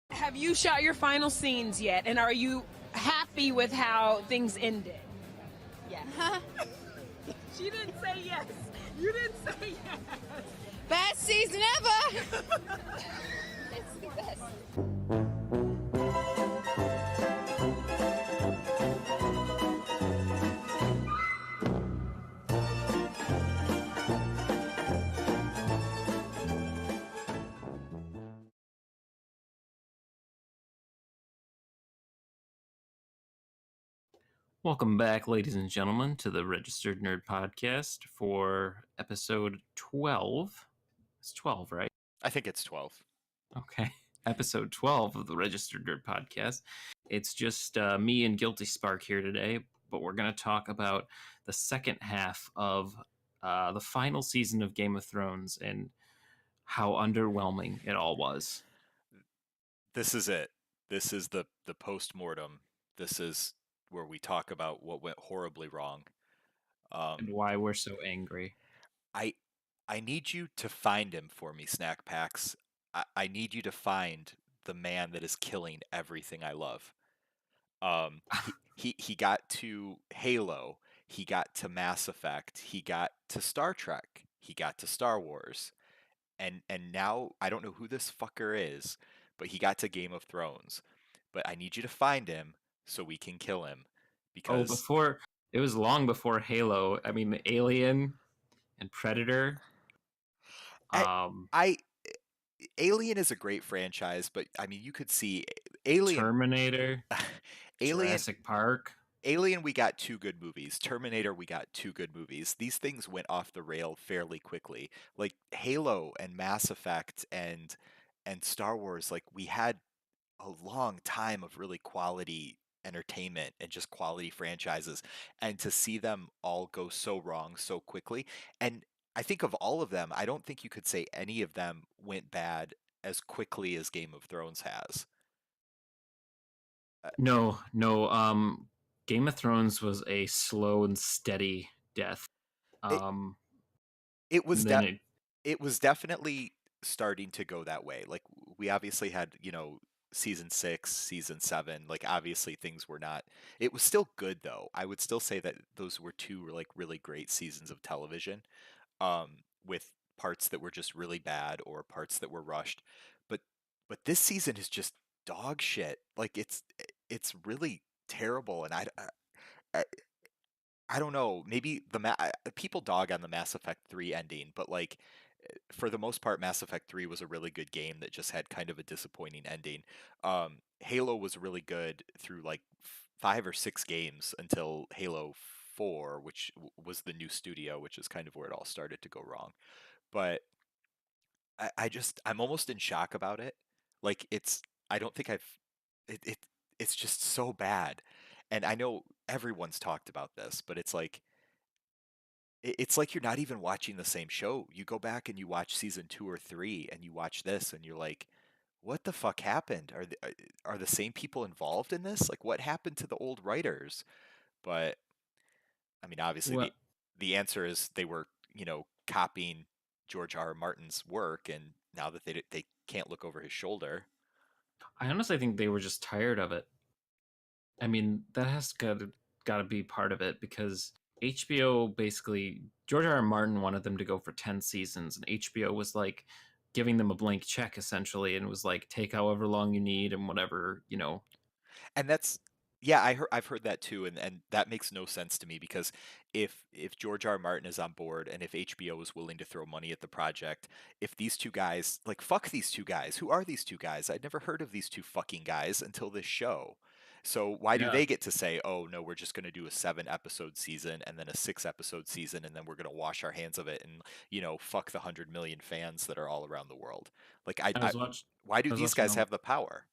Have you shot your final scenes yet? And are you happy with how things ended? Yes. She didn't say yes. You didn't say yes. Best season ever! It's the best. Welcome back, ladies and gentlemen, to the Registered Nerd Podcast for episode 12. It's 12, right? I think it's 12. Okay. Episode 12 of the Registered Nerd Podcast. It's just me and Guilty Spark here today, but we're going to talk about the second half of the final season of Game of Thrones and how underwhelming it all was. This is it. This is the post-mortem. This is where we talk about what went horribly wrong. And why we're so angry. I need you to find him for me, Snack Packs. I need you to find the man that is killing everything I love. He got to Halo, he got to Mass Effect, he got to Star Trek, he got to Star Wars, and now I don't know who this fucker is, but he got to Game of Thrones. But I need you to find him so we can kill him because It was long before Halo. I mean, Alien and Predator. I Alien is a great franchise, but I mean you could see Alien Terminator, Alien Jurassic Park. Alien, we got two good movies. Terminator, we got two good movies. These things went off the rail fairly quickly. Like Halo and Mass Effect and Star Wars, like we had a long time of really quality entertainment and just quality franchises. And to see them all go so wrong so quickly, and I think of all of them, I don't think you could say any of them went bad as quickly as Game of Thrones has. No. Game of Thrones was a slow and steady death. It it was then that it was definitely starting to go that way. Like we obviously had, season 6, season 7, like obviously things were not it was still good though. I would still say that those were two like really great seasons of television, with parts that were just really bad or parts that were rushed. But this season is just dog shit. Like it's really terrible and I, I don't know. Maybe people dog on the Mass Effect 3 ending, but like for the most part, Mass Effect 3 was a really good game that just had kind of a disappointing ending. Halo was really good through like 5 or 6 games until Halo 4, which was the new studio, which is kind of where it all started to go wrong. But I'm almost in shock about it. Like I don't think it's just so bad. And I know everyone's talked about this, but it's like you're not even watching the same show. You go back and you watch season 2 or 3 and you watch this and you're like, what the fuck happened? Are the same people involved in this? Like what happened to the old writers? But I mean, obviously well, the answer is they were, copying George R. R. Martin's work, and now that they can't look over his shoulder. I honestly think they were just tired of it. I mean, that has got to be part of it because HBO basically George R. R. Martin wanted them to go for 10 seasons, and HBO was like giving them a blank check essentially, and was like, take however long you need and whatever. And that's yeah, I've heard that too, and that makes no sense to me because if George R. R. Martin is on board and if HBO is willing to throw money at the project, if these two guys like fuck these two guys, who are these two guys? I'd never heard of these two fucking guys until this show. So why do Yeah. they get to say, "Oh no, we're just going to do a 7 episode season and then a 6 episode season and then we're going to wash our hands of it and fuck the 100 million fans that are all around the world." Like why do I was these watching guys have the power?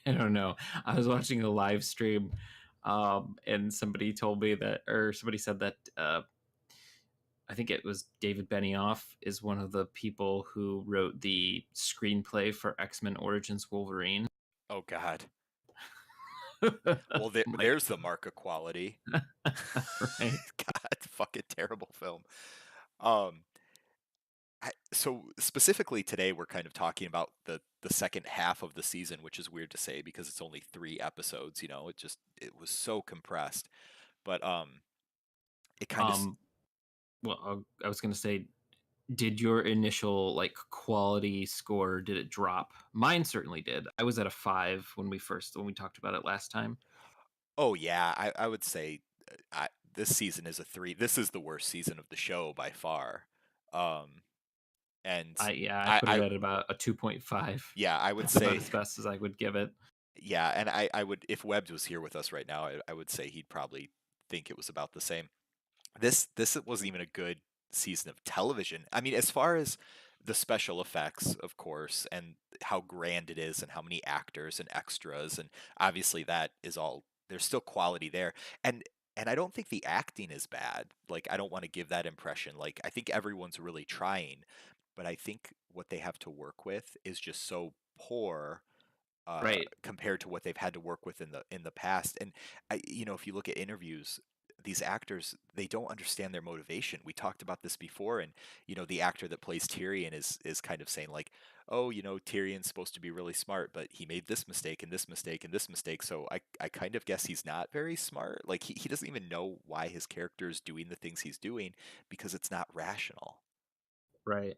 I don't know. I was watching a live stream, and somebody told me that, or somebody said that, I think it was David Benioff is one of the people who wrote the screenplay for X-Men Origins Wolverine. Oh God. Well, Like, there's the mark of quality. right. God, fucking terrible film. Um, So specifically today, we're kind of talking about the second half of the season, which is weird to say because it's only 3 episodes. It was so compressed. But it kind of Um, well, I was gonna say, did your initial like quality score, did it drop? Mine certainly did. I was at a 5 when we talked about it last time. oh yeah, I would say this season is a 3. This is the worst season of the show by far. Um, and I I, put it I at about a 2.5. yeah, I would That's about say as best as I would give it. yeah, and I would if Webbs was here with us right now, I would say he'd probably think it was about the same. This wasn't even a good season of television. I mean, as far as the special effects, of course, and how grand it is, and how many actors and extras, and obviously that is all. There's still quality there, and and I don't think the acting is bad. Like I don't want to give that impression. Like I think everyone's really trying, but I think what they have to work with is just so poor Right. compared to what they've had to work with in the past. And if you look at interviews, these actors they don't understand their motivation. We talked about this before, and the actor that plays Tyrion is kind of saying like, oh, Tyrion's supposed to be really smart, but he made this mistake and this mistake and this mistake. So I kind of guess he's not very smart. Like he doesn't even know why his character is doing the things he's doing because it's not rational. Right.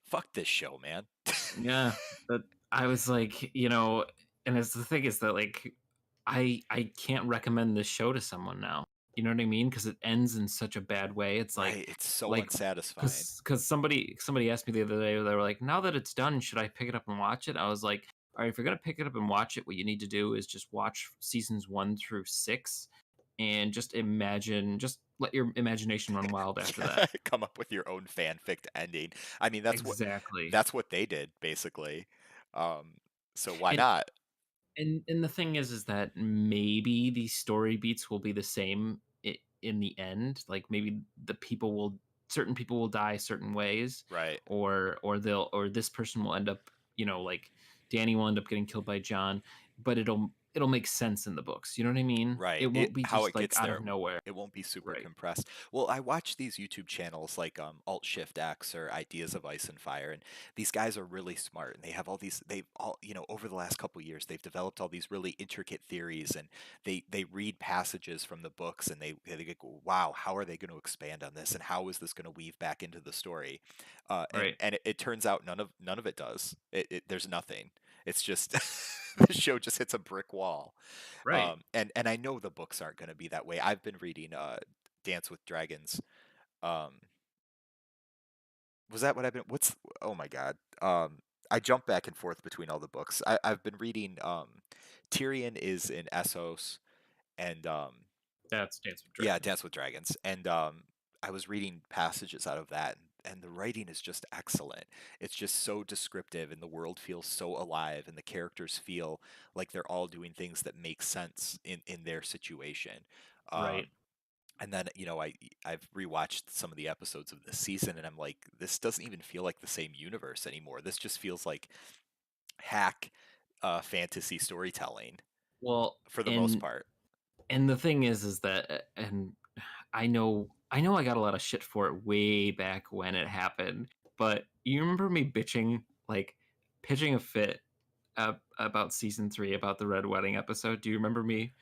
Fuck this show, man. Yeah, but I was like, and it's the thing is that like I can't recommend this show to someone now. You know what I mean? Because it ends in such a bad way. It's Right? It's so like unsatisfying. because somebody asked me the other day, they were like, now that it's done, should I pick it up and watch it? I was like, all right, if you're gonna pick it up and watch it, what you need to do is just watch seasons 1 through 6 and just let your imagination run wild after that. Come up with your own fanfic ending. I mean, Exactly. that's what they did basically. Um, so why And not? and the thing is that maybe the story beats will be the same in the end. Like maybe certain people will die certain ways, Right. or this person will end up, like Danny will end up getting killed by John, but it'll make sense in the books. You know what I mean? Right. It won't be How just it like gets out there, of nowhere. it won't be super Right. compressed. Well, I watch these YouTube channels like Alt Shift X or Ideas of Ice and Fire, and these guys are really smart, and they have all these. They've all over the last couple years, they've developed all these really intricate theories, and they read passages from the books, and they go, wow, how are they going to expand on this, and how is this going to weave back into the story? Right. And it turns out none of it does. There's nothing. It's just the show just hits a brick wall. Right. And I know the books aren't going to be that way. I've been reading Dance with Dragons. Um, was that what I've been? What's oh my God. I jump back and forth between all the books. I've been reading Tyrion is in Essos and That's Dance with yeah, Dragons. Dance with Dragons. And I was reading passages out of that, and the writing is just excellent. It's just so descriptive, and the world feels so alive, and the characters feel like they're all doing things that make sense in their situation. Um, Right. and then, I've rewatched some of the episodes of this season, and I'm like, this doesn't even feel like the same universe anymore. This just feels like hack fantasy storytelling Well, for the most and part. and the thing is that and I know I got a lot of shit for it way back when it happened, but you remember me bitching, like pitching a fit about season 3, about the Red Wedding episode? Do you remember me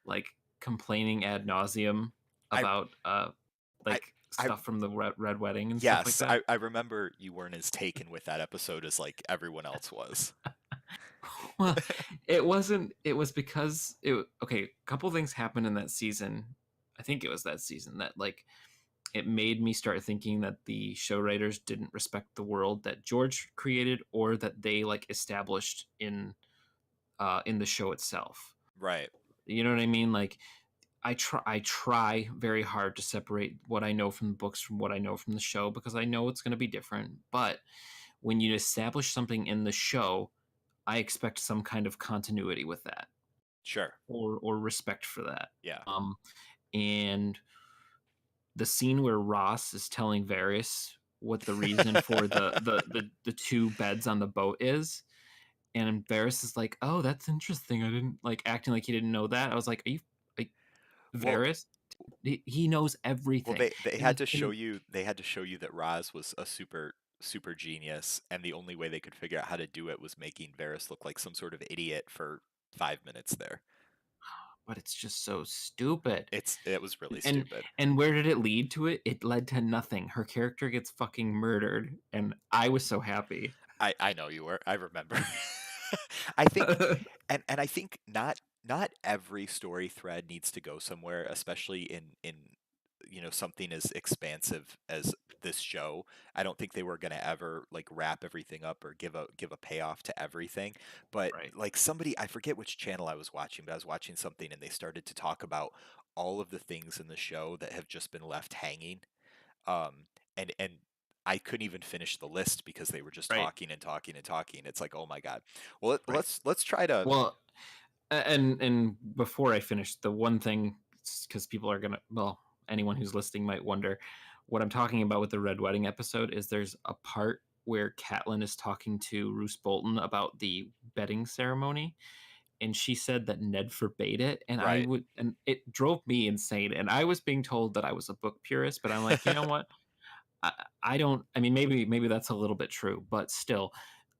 like complaining ad nauseum I, about I, like I stuff from the Red Wedding and stuff like Yes, that? I remember you weren't as taken with that episode as like everyone else was. Well, it wasn't. It was because okay. A couple things happened in that season. I think it was that season that like it made me start thinking that the show writers didn't respect the world that George created or that they like established in the show itself. Right. You know what I mean? Like I try very hard to separate what I know from the books from what I know from the show because I know it's going to be different. But when you establish something in the show, I expect some kind of continuity with that Sure. or respect for that. Yeah. Um, and the scene where Ross is telling Varys what the reason for the two beds on the boat is, and Varys is like, "Oh, that's interesting. I didn't like acting like he didn't know that." I was like, "Are you like Well, Varys? He knows Well, everything. they In had the to show in you that Roz was a super genius, and the only way they could figure out how to do it was making Varys look like some sort of idiot for 5 minutes there. But it's just so stupid. It was really And stupid. and where did it lead to it? It led to nothing. Her character gets fucking murdered, and I was so happy. I know you were. I remember. I think, and I think not every story thread needs to go somewhere, especially in something as expansive as this show. I don't think they were going to ever like wrap everything up or give a payoff to everything. But Right. like somebody, I forget which channel I was watching, but I was watching something and they started to talk about all of the things in the show that have just been left hanging. And I couldn't even finish the list because they were just Right. talking and talking and talking. It's like, oh my god. Well, Right. let's try to. Well, and before I finish, the one thing, because people are gonna, well, anyone who's listening might wonder what I'm talking about with the Red Wedding episode is there's a part where Catelyn is talking to Roose Bolton about the bedding ceremony, and she said that Ned forbade it, Right. and it drove me insane. And I was being told that I was a book purist, but I'm like, you know what? I, I don't. I mean, maybe that's a little bit true, but still,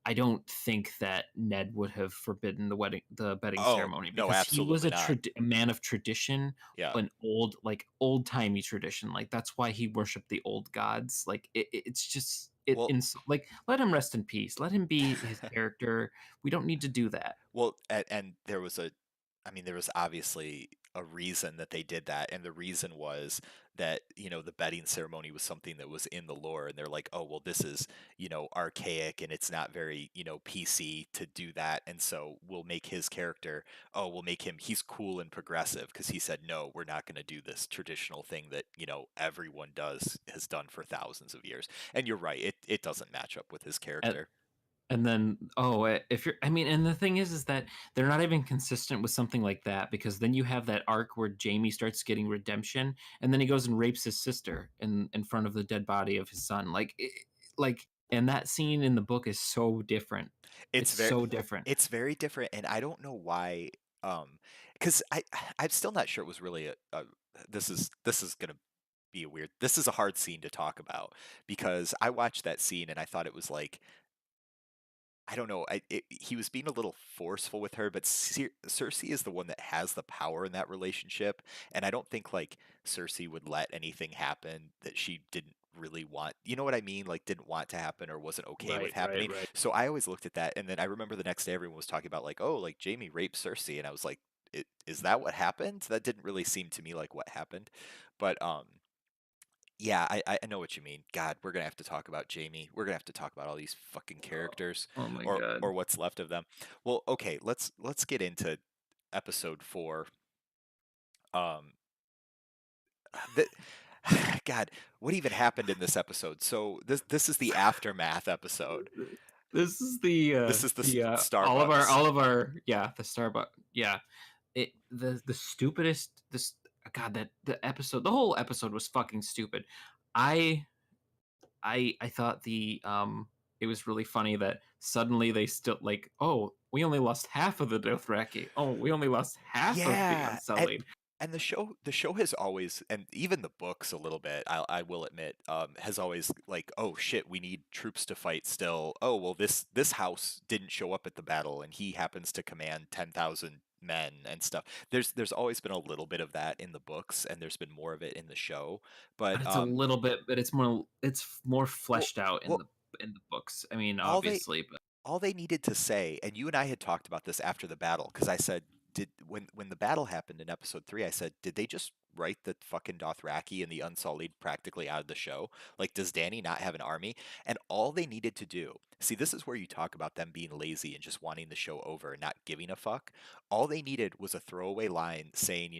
I don't think that Ned would have forbidden the bedding Oh ceremony no, because he was absolutely not. a man of tradition, Yeah. an old timey tradition. Like that's why he worshipped the old gods. Like it's just Well, like let him rest in peace. Let him be his character. We don't need to do that. well, and there was I mean, there was obviously a reason that they did that, and the reason was that, the bedding ceremony was something that was in the lore, and they're like, oh, well, this is, archaic, and it's not very, PC to do that, and so we'll make his character, we'll make him, he's cool and progressive, because he said, no, we're not going to do this traditional thing that, everyone has done for thousands of years. And you're right, it doesn't match up with his And, character. and then if you're, I mean, and the thing is that they're not even consistent with something like that because then you have that arc where Jamie starts getting redemption and then he goes and rapes his sister in front of the dead body of his son. Like and that scene in the book is so different. It's It's very so different. it's very different, and I don't know why. Because I'm still not sure it was really a this is gonna be a weird. This is a hard scene to talk about because I watched that scene and I thought it was like, I don't know. He was being a little forceful with her, but Cersei is the one that has the power in that relationship, and I don't think like Cersei would let anything happen that she didn't really want. You know what I mean? Like didn't want to happen or wasn't okay with Right, right, happening. right. So I always looked at that, and then I remember the next day everyone was talking about like, oh, like Jamie raped Cersei, and I was like, Is that what happened? That didn't really seem to me like what happened, but yeah, I know what you mean. God, we're gonna have to talk about Jamie. We're gonna have to talk about all these fucking Oh, characters, oh my or god. or what's left of them. Well, okay, let's get into episode 4. Um, that God, what even happened in this episode? So this is the aftermath episode. This is This is the all Starbucks. of our yeah, the Starbucks. Yeah. The stupidest this God, that the whole episode was fucking stupid. I I thought it was really funny that suddenly they still like, oh, we only lost half of the Dothraki. Oh, we only lost half of the Yeah, Unsullied. and the show has always, and even the books a little bit, I will admit, has always like, oh shit, we need troops to fight still. Oh well, this house didn't show up at the battle, and he happens to command 10,000 men and stuff. There's always been a little bit of that in the books, and there's been more of it in the show. But But it's a little bit, but it's more well, fleshed out well, in the books. I mean, all they obviously, but all they needed to say, and you and I had talked about this after the battle, because I said, did when the battle happened in episode 3, I said, did they just write the fucking Dothraki and the Unsullied practically out of the show? Like, does Danny not have an army? And all they needed to do, see, this is where you talk about them being lazy and just wanting the show over and not giving a fuck. All they needed was a throwaway line saying,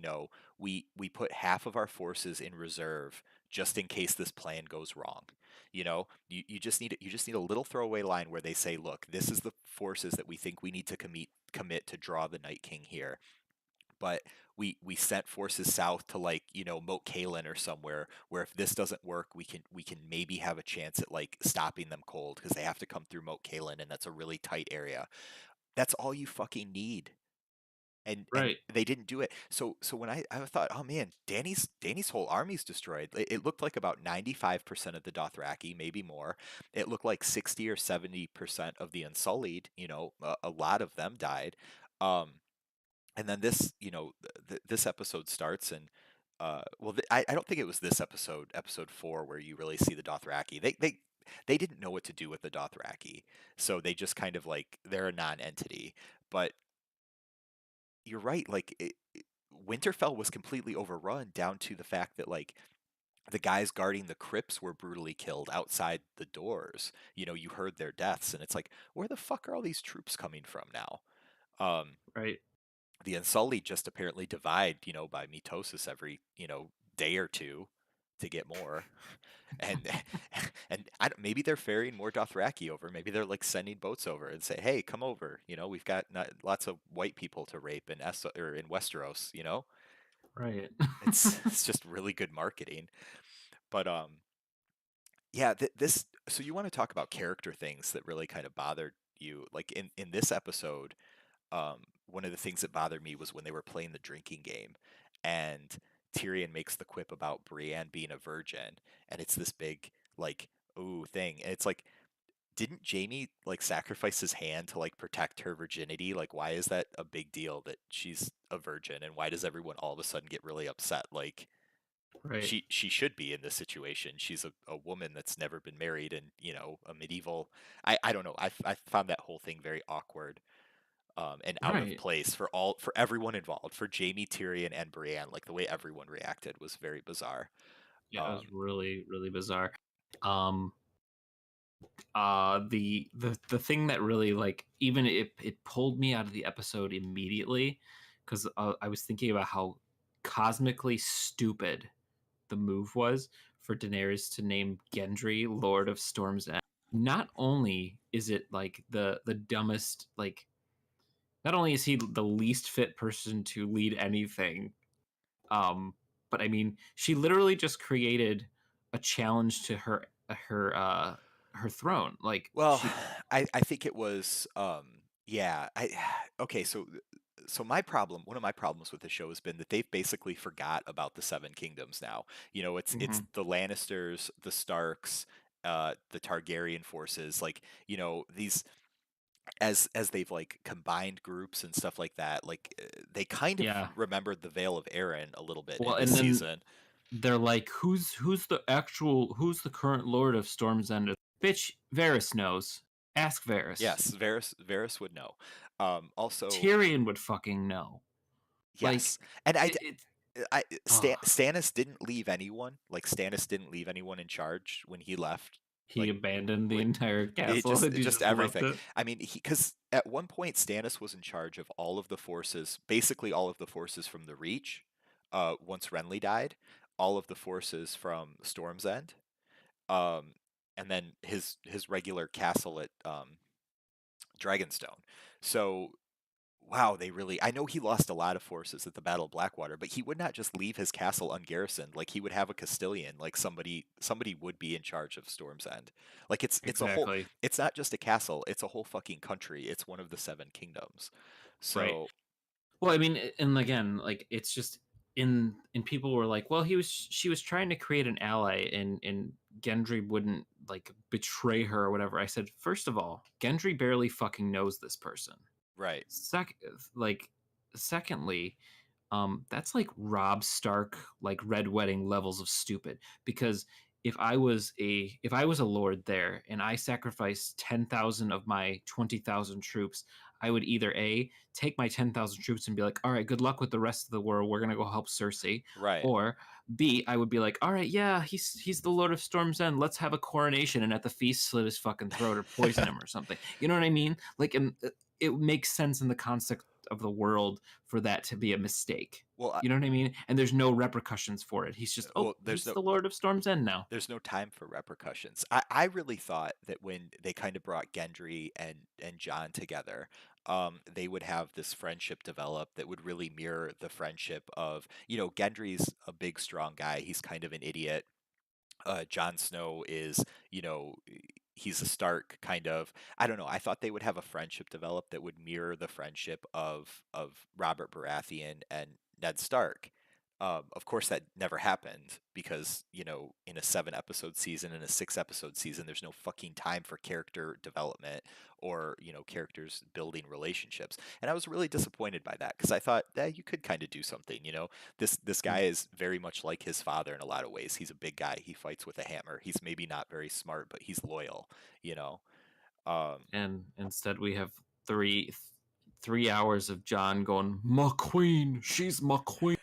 we put half of our forces in reserve just in case this plan goes wrong. You just need a little throwaway line where they say, look, this is the forces that we think we need to commit to draw the Night King here. But we sent forces south to like, Moat Cailin or somewhere where if this doesn't work, we can maybe have a chance at like stopping them cold because they have to come through Moat Cailin and that's a really tight area. That's all you fucking need. and Right. they didn't do it. So when I thought, oh man, Danny's whole army's destroyed. It looked like about 95% of the Dothraki, maybe more. It looked like 60 or 70% of the Unsullied. A lot of them died. Um, and then this, this episode starts, and well, I don't think it was this episode 4, where you really see the Dothraki. They didn't know what to do with the Dothraki, so they just kind of like they're a non-entity. But you're right, like Winterfell was completely overrun down to the fact that like the guys guarding the crypts were brutally killed outside the doors. You heard their deaths, and it's like, where the fuck are all these troops coming from now? Um, Right. the Unsullied just apparently divide, by mitosis every, day or two to get more. And and maybe they're ferrying more Dothraki over. Maybe they're like sending boats over and say, "Hey, come over. We've got lots of white people to rape in or in Westeros." Right. It's just really good marketing. But yeah, this. So you want to talk about character things that really kind of bothered you? Like in this episode, one of the things that bothered me was when they were playing the drinking game, and Tyrion makes the quip about Brienne being a virgin, and it's this big like ooh thing, and it's like, didn't Jamie like sacrifice his hand to like protect her virginity? Like, why is that a big deal that she's a virgin, and why does everyone all of a sudden get really upset? Like, Right. she should be in this situation. She's a woman that's never been married, and a medieval. I don't know. I found that whole thing very awkward, and out of Right. place for everyone involved, for Jamie, Tyrion, and Brienne. Like the way everyone reacted was very bizarre. Yeah, it was Um, really, really bizarre. Um, the thing that really like even it pulled me out of the episode immediately because I was thinking about how cosmically stupid the move was for Daenerys to name Gendry Lord of Storm's End. Not only is it like the dumbest, like not only is he the least fit person to lead anything, um, but I mean she literally just created a challenge to her throne. Like well, she I think it was yeah. I okay. So one of my problems with the show has been that they've basically forgot about the Seven Kingdoms now. It's Mhm. the Lannisters, the Starks, the Targaryen forces. Like these, as they've like combined groups and stuff like that. Like they kind of Yeah. remembered the Vale of Arryn a little bit in Well, this and then season. they're like, who's the current Lord of Storm's End? Bitch, Varys knows. Ask Varys. Yes, Varys would know. Also, Tyrion would fucking know. Like yes, and it. Oh, Stannis didn't leave anyone. Like Stannis didn't leave anyone in charge when he left. he Like abandoned the what entire it castle just and it he just just left everything. it. I mean, because at one point Stannis was in charge of all of the forces, basically all of the forces from the Reach. Once Renly died, all of the forces from Storm's End, um, and then his regular castle at Dragonstone. So wow, they really. I know he lost a lot of forces at the Battle of Blackwater, but he would not just leave his castle ungarrisoned. Like he would have a Castilian, like somebody would be in charge of Storm's End. Like it's a whole. Exactly. It's not just a castle. It's a whole fucking country. It's one of the Seven Kingdoms. Right. So Well, I mean, and again, like it's just in people were like, well, she was trying to create an ally, and Gendry wouldn't like betray her or whatever. I said, first of all, Gendry barely fucking knows this person. right, Sec like secondly, that's like Rob Stark like Red Wedding levels of stupid because if I was a lord there and I sacrificed 10,000 of my 20,000 troops, I would either A, take my 10,000 troops and be like, all right, good luck with the rest of the world. We're going to go help Cersei. right. Or B, I would be like, all right, yeah, he's the Lord of Storm's End. Let's have a coronation and at the feast slit his fucking throat or poison him or something. You know what I mean? Like, it makes sense in the context of the world for that to be a mistake. Well, You know what I mean? And there's no repercussions for it. He's just, oh, well, he's the Lord of Storm's End now. there's no time for repercussions. I really thought that when they kind of brought Gendry and John together, they would have this friendship develop that would really mirror the friendship of, Gendry's a big, strong guy. He's kind of an idiot. Jon Snow is, you know, he's a Stark kind of. I don't know. I thought they would have a friendship develop that would mirror the friendship of Robert Baratheon and Ned Stark. Of course, that never happened because, in a 7 episode season and a 6 episode season, there's no fucking time for character development or, characters building relationships. And I was really disappointed by that because I thought that you could kind of do something. This guy is very much like his father in a lot of ways. He's a big guy. He fights with a hammer. He's maybe not very smart, but he's loyal, you know. Um, And instead we have 3 hours of John going, "My queen, she's my queen."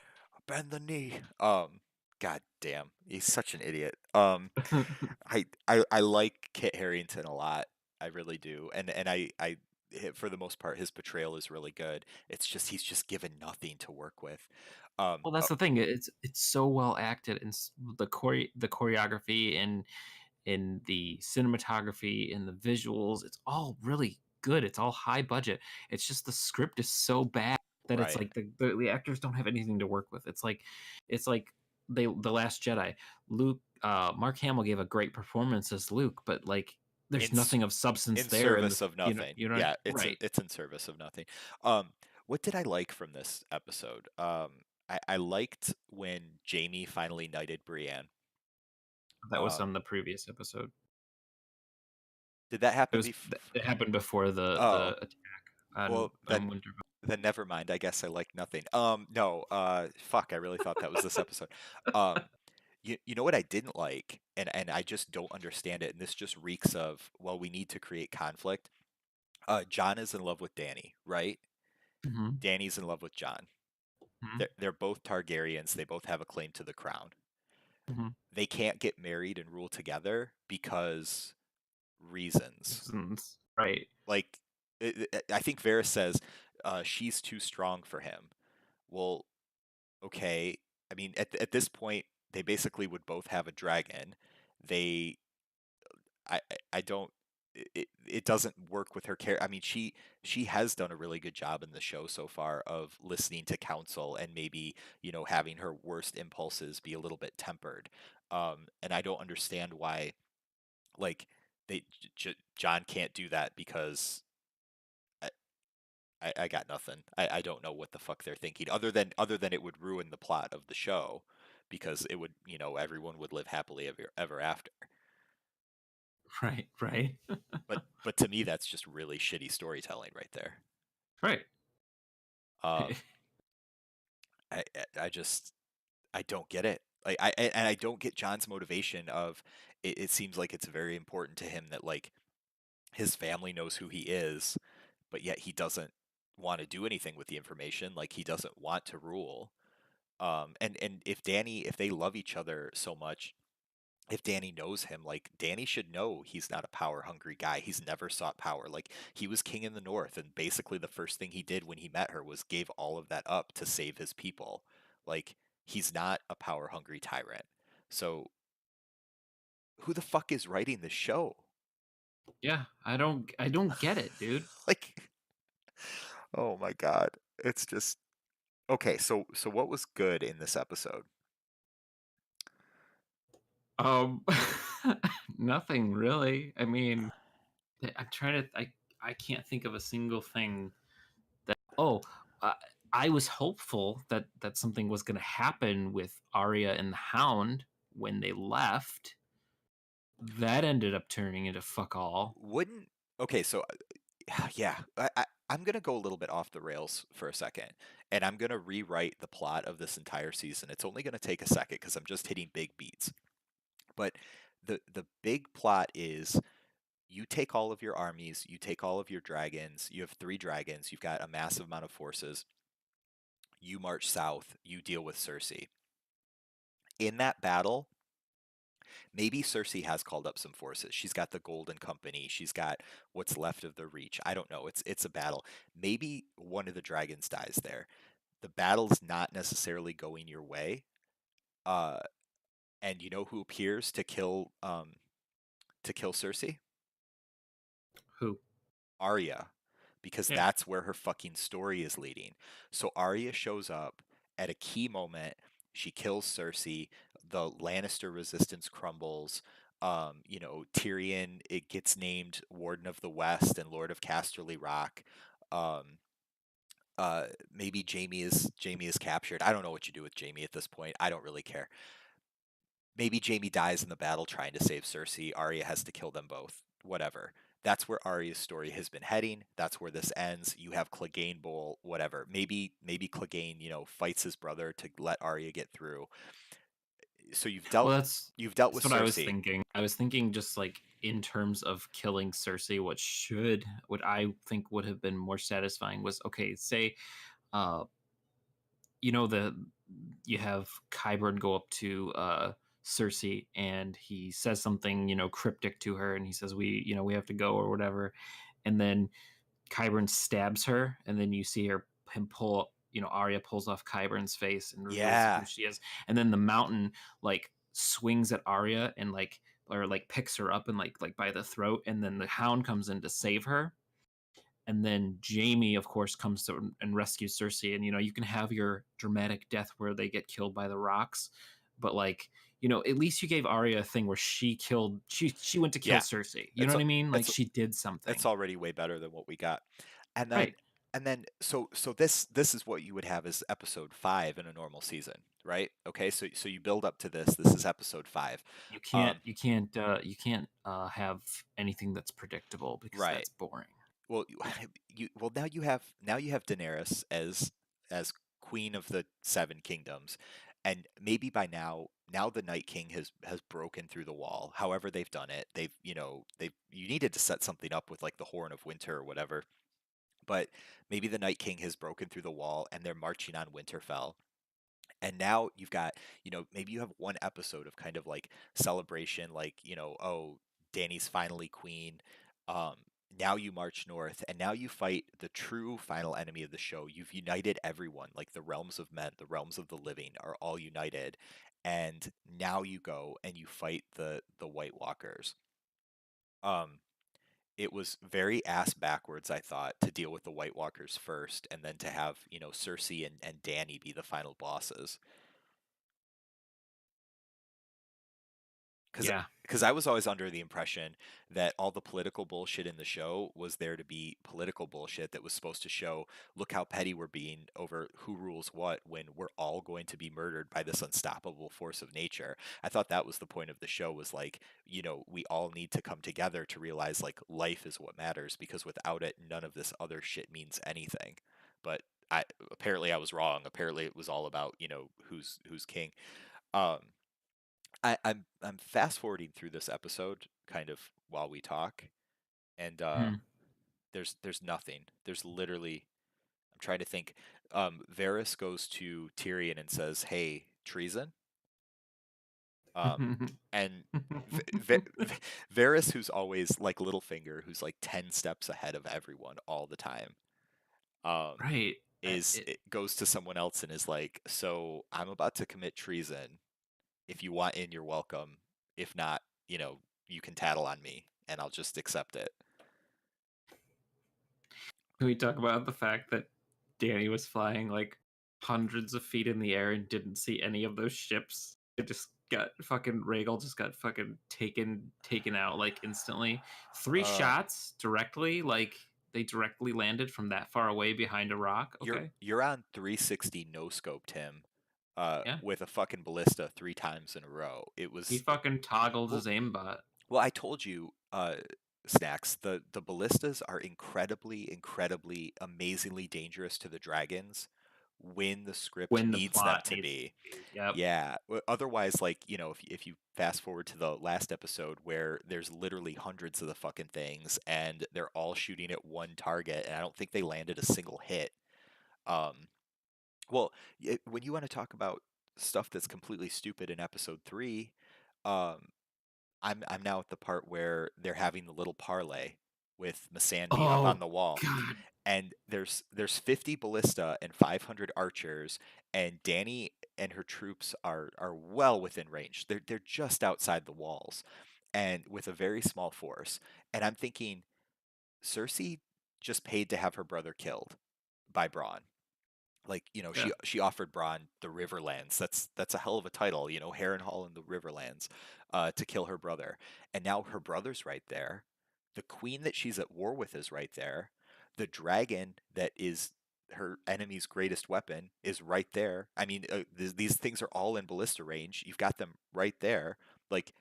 Bend the knee. God damn, he's such an idiot. I like Kit Harington a lot. I really do. For the most part, his portrayal is really good. It's just he's just given nothing to work with. Well, that's the thing. It's so well acted, and the choreography and in the cinematography and the visuals, it's all really good. It's all high budget. It's just the script is so bad that it's Right. like the actors don't have anything to work with. It's like the Last Jedi. Mark Hamill gave a great performance as Luke, but like there's In s- nothing of substance in there in service the of you know nothing. you know Yeah, right. it's in service of nothing. Um, what did I like from this episode? I liked when Jamie finally knighted Brienne. That was Um, on the previous episode. did that It happen was before? it happened before the Oh, attack on well, then Winterfell. then never mind. I guess I like nothing. No, fuck, I really thought that was this episode. Um, you know what I didn't like, and I just don't understand it, and this just reeks of, well, we need to create conflict. John is in love with Danny, right? Hmm. Danny's in love with John. They're both Targaryens. They both have a claim to the crown. Hmm. They can't get married and rule together because reasons. Right. Like, I think Varys says she's too strong for him. Well, okay. I mean, at this point, they basically would both have a dragon. They, I don't. It doesn't work with her care. I mean, she has done a really good job in the show so far of listening to counsel and maybe having her worst impulses be a little bit tempered. And I don't understand why like John can't do that because I got nothing. I don't know what the fuck they're thinking other than it would ruin the plot of the show because it would, everyone would live happily ever after. Right. Right. But to me that's just really shitty storytelling right there. Right. Um I just I don't get it. Like and I don't get John's motivation of it seems like it's very important to him that like his family knows who he is, but yet he doesn't want to do anything with the information, like he doesn't want to rule. And if they love each other so much, if Danny knows him, like Danny should know he's not a power hungry guy. He's never sought power. Like he was king in the north, and basically the first thing he did when he met her was gave all of that up to save his people. Like he's not a power hungry tyrant. So who the fuck is writing the show? Yeah. I don't get it, dude. Like, oh my god, it's just okay. So what was good in this episode? Um, nothing really. I mean, I'm trying to. I can't think of a single thing that. Oh, uh, I was hopeful that something was going to happen with Arya and the Hound when they left. That ended up turning into fuck all. Wouldn't okay, so yeah, I'm gonna go a little bit off the rails for a second, and I'm gonna rewrite the plot of this entire season. It's only gonna take a second because I'm just hitting big beats. But the big plot is you take all of your armies, you take all of your dragons, you have 3 dragons, you've got a massive amount of forces, you march south, you deal with Cersei. In that battle, maybe Cersei has called up some forces. She's got the Golden Company. She's got what's left of the Reach. I don't know. It's a battle. Maybe one of the dragons dies there. The battle's not necessarily going your way. Uh, and you know who appears to kill Cersei? Who? Arya, because Yeah. that's where her fucking story is leading. So Arya shows up at a key moment. She kills Cersei. The Lannister resistance crumbles. Tyrion, it gets named Warden of the West and Lord of Casterly Rock. Um, Maybe Jamie is captured. I don't know what you do with Jamie at this point. I don't really care. Maybe Jamie dies in the battle trying to save Cersei. Arya has to kill them both. Whatever. That's where Arya's story has been heading. That's where this ends. You have Clegane Bowl, whatever. Maybe Clegane, fights his brother to let Arya get through. So Well, you've dealt that's with what I was Cersei. thinking. I was thinking just like in terms of killing Cersei, what I think would have been more satisfying was okay, say uh you know the you have Qyburn go up to Cersei and he says something, cryptic to her and he says we have to go or whatever. And then Qyburn stabs her, and then you see him pull. Arya pulls off Qyburn's face and reveals who Yeah. she is, and then the mountain like swings at Arya and like picks her up and like by the throat, and then the Hound comes in to save her, and then Jamie, of course, comes to and rescues Cersei, and you can have your dramatic death where they get killed by the rocks, but like. At least you gave Arya a thing where she went to kill Yeah. Cersei. You know It's what I mean? Like it's she did something. it's already way better than what we got. And then Right. this is what you would have as episode 5 in a normal season, right? Okay, so you build up to this. This is episode 5. You can't Um, you can't you can't have anything that's predictable because right. that's boring. Well, now you have Daenerys as queen of the seven kingdoms, and maybe by now the Night King has broken through the wall. However they've done it, they've you needed to set something up with like the Horn of Winter or whatever, but maybe the Night King has broken through the wall and they're marching on Winterfell. And now you've got, maybe you have one episode of kind of like celebration, like, oh, Dany's finally queen. Um, Now you march north, and now you fight the true final enemy of the show. You've united everyone, like the realms of men, the realms of the living are all united. And now you go and you fight the White Walkers. Um, it was very ass backwards, I thought, to deal with the White Walkers first, and then to have, Cersei and Dany be the final bosses. because Yeah. because I was always under the impression that all the political bullshit in the show was there to be political bullshit that was supposed to show, look how petty we're being over who rules what when we're all going to be murdered by this unstoppable force of nature. I thought that was the point of the show, was like, we all need to come together to realize like life is what matters, because without it, none of this other shit means anything. But apparently I was wrong. Apparently it was all about, who's king. Um, I'm fast forwarding through this episode kind of while we talk, and Mhm. there's nothing. There's literally, I'm trying to think. Varys goes to Tyrion and says, "Hey, treason." Um, and Varys, who's always like Littlefinger, who's like 10 steps ahead of everyone all the time, um, Right. it goes to someone else and is like, "So I'm about to commit treason. If you want in, you're welcome. If not, you can tattle on me and I'll just accept it." Can we talk about the fact that Danny was flying like hundreds of feet in the air and didn't see any of those ships? It just got fucking Rhaegal just got fucking taken out like instantly. Three Uh, shots directly, like they directly landed from that far away behind a rock. you're Okay. you're on 360 no scoped him, Yeah. with a fucking ballista 3 times in a row. It He was fucking toggled well, his aimbot. well. I told you, Snacks. The ballistas are incredibly, incredibly, amazingly dangerous to the dragons when the script When the needs them plot to needs to be. be. Yep. Yeah. Otherwise, like, if you fast forward to the last episode where there's literally hundreds of the fucking things and they're all shooting at one target, and I don't think they landed a single hit. Um, well, when you want to talk about stuff that's completely stupid in episode 3, um, I'm now at the part where they're having the little parlay with Missandei up on Oh the wall, God. and there's 50 ballista and 500 archers, and Danny and her troops are well within range. They're just outside the walls, and with a very small force. And I'm thinking, Cersei just paid to have her brother killed by Bronn. Like, Yeah. she offered Bronn the Riverlands. That's a hell of a title, Harrenhal and the Riverlands, to kill her brother. And now her brother's right there. The queen that she's at war with is right there. The dragon that is her enemy's greatest weapon is right there. I mean, these things are all in ballista range. You've got them right there. Like,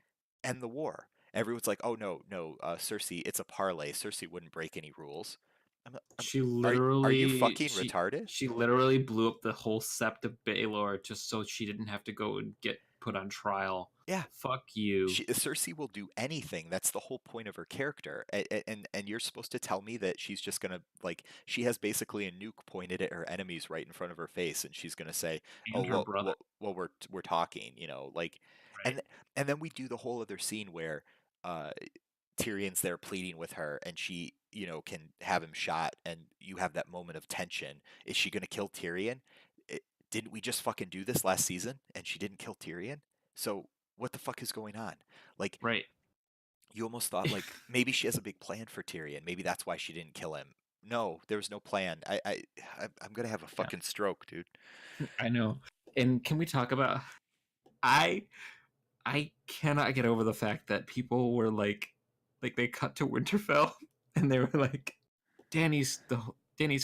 end the war. Everyone's like, oh no, no, Cersei, it's a parlay. Cersei wouldn't break any rules. I'm, She are you literally fucking retarded? she literally blew up the whole sept of Baelor just so she didn't have to go and get put on trial. Yeah, Fuck you. Cersei will do anything. That's the whole point of her character. And you're supposed to tell me that she's just gonna, like, she has basically a nuke pointed at her enemies right in front of her face, and she's gonna say, "Oh, And her brother. we're talking," like, Right. and and then we do the whole other scene where uh, Tyrion's there pleading with her, and she, can have him shot, and you have that moment of tension. Is she gonna kill Tyrion? It, didn't we just fucking do this last season, and she didn't kill Tyrion? So what the fuck is going on? Like, Right. you almost thought, like, maybe she has a big plan for Tyrion. Maybe that's why she didn't kill him. No, there was no plan. I'm gonna have a Yeah. fucking stroke, dude. I know. And can we talk about I I cannot get over the fact that people were like they cut to Winterfell and they were like Danny's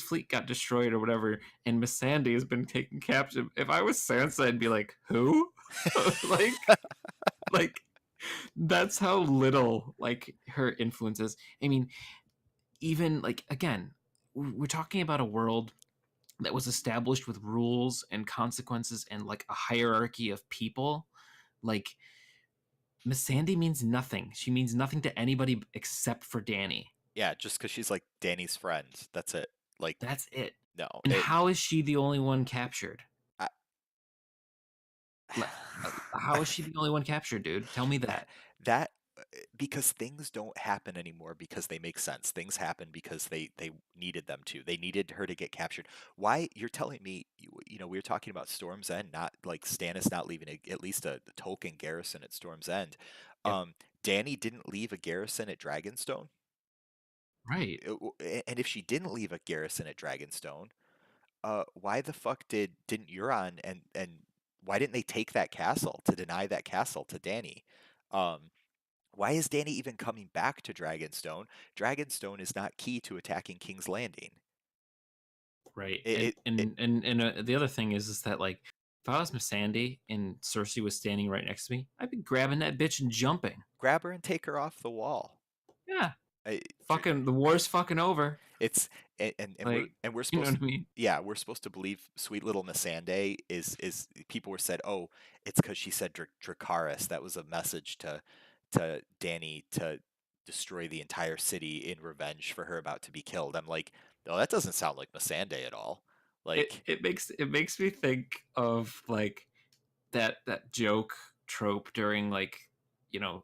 fleet got destroyed or whatever, and Miss Sandy has been taken captive. If I was Sansa, I'd be like, who? like like that's how little like her influence is. I mean, even like again, we're talking about a world that was established with rules and consequences and like a hierarchy of people. Like Miss Sandy means nothing. She means nothing to anybody except for Danny. Yeah, just because she's like Danny's friend. That's it. Like, That's it. no, And how is she the only one captured? I, Like, how is she the only one captured, dude? Tell me that. that because things don't happen anymore because they make sense. Things happen because they needed them to. They needed her to get captured. Why you're telling me? We were talking about Storm's End, not like Stannis not leaving at least a token garrison at Storm's End. Yep. Danny didn't leave a garrison at Dragonstone. Right. And if she didn't leave a garrison at Dragonstone, why the fuck didn't Euron and why didn't they take that castle to deny that castle to Danny? Um, why is Danny even coming back to Dragonstone? Dragonstone is not key to attacking King's Landing. Right. It, it, it The other thing is that like if I was Miss Sandy and Cersei was standing right next to me, I'd be grabbing that bitch and jumping. grab her and take her off the wall. Yeah. I, Fucking the war's fucking over. It's and we're Like, and we're you know supposed what I mean? yeah, we're supposed to believe sweet little Missandei is people were said, oh, it's because she said Dracarys. That was a message to Danny to destroy the entire city in revenge for her about to be killed. I'm like, no, that doesn't sound like Missandei at all. Like, It makes me think of like that joke trope during like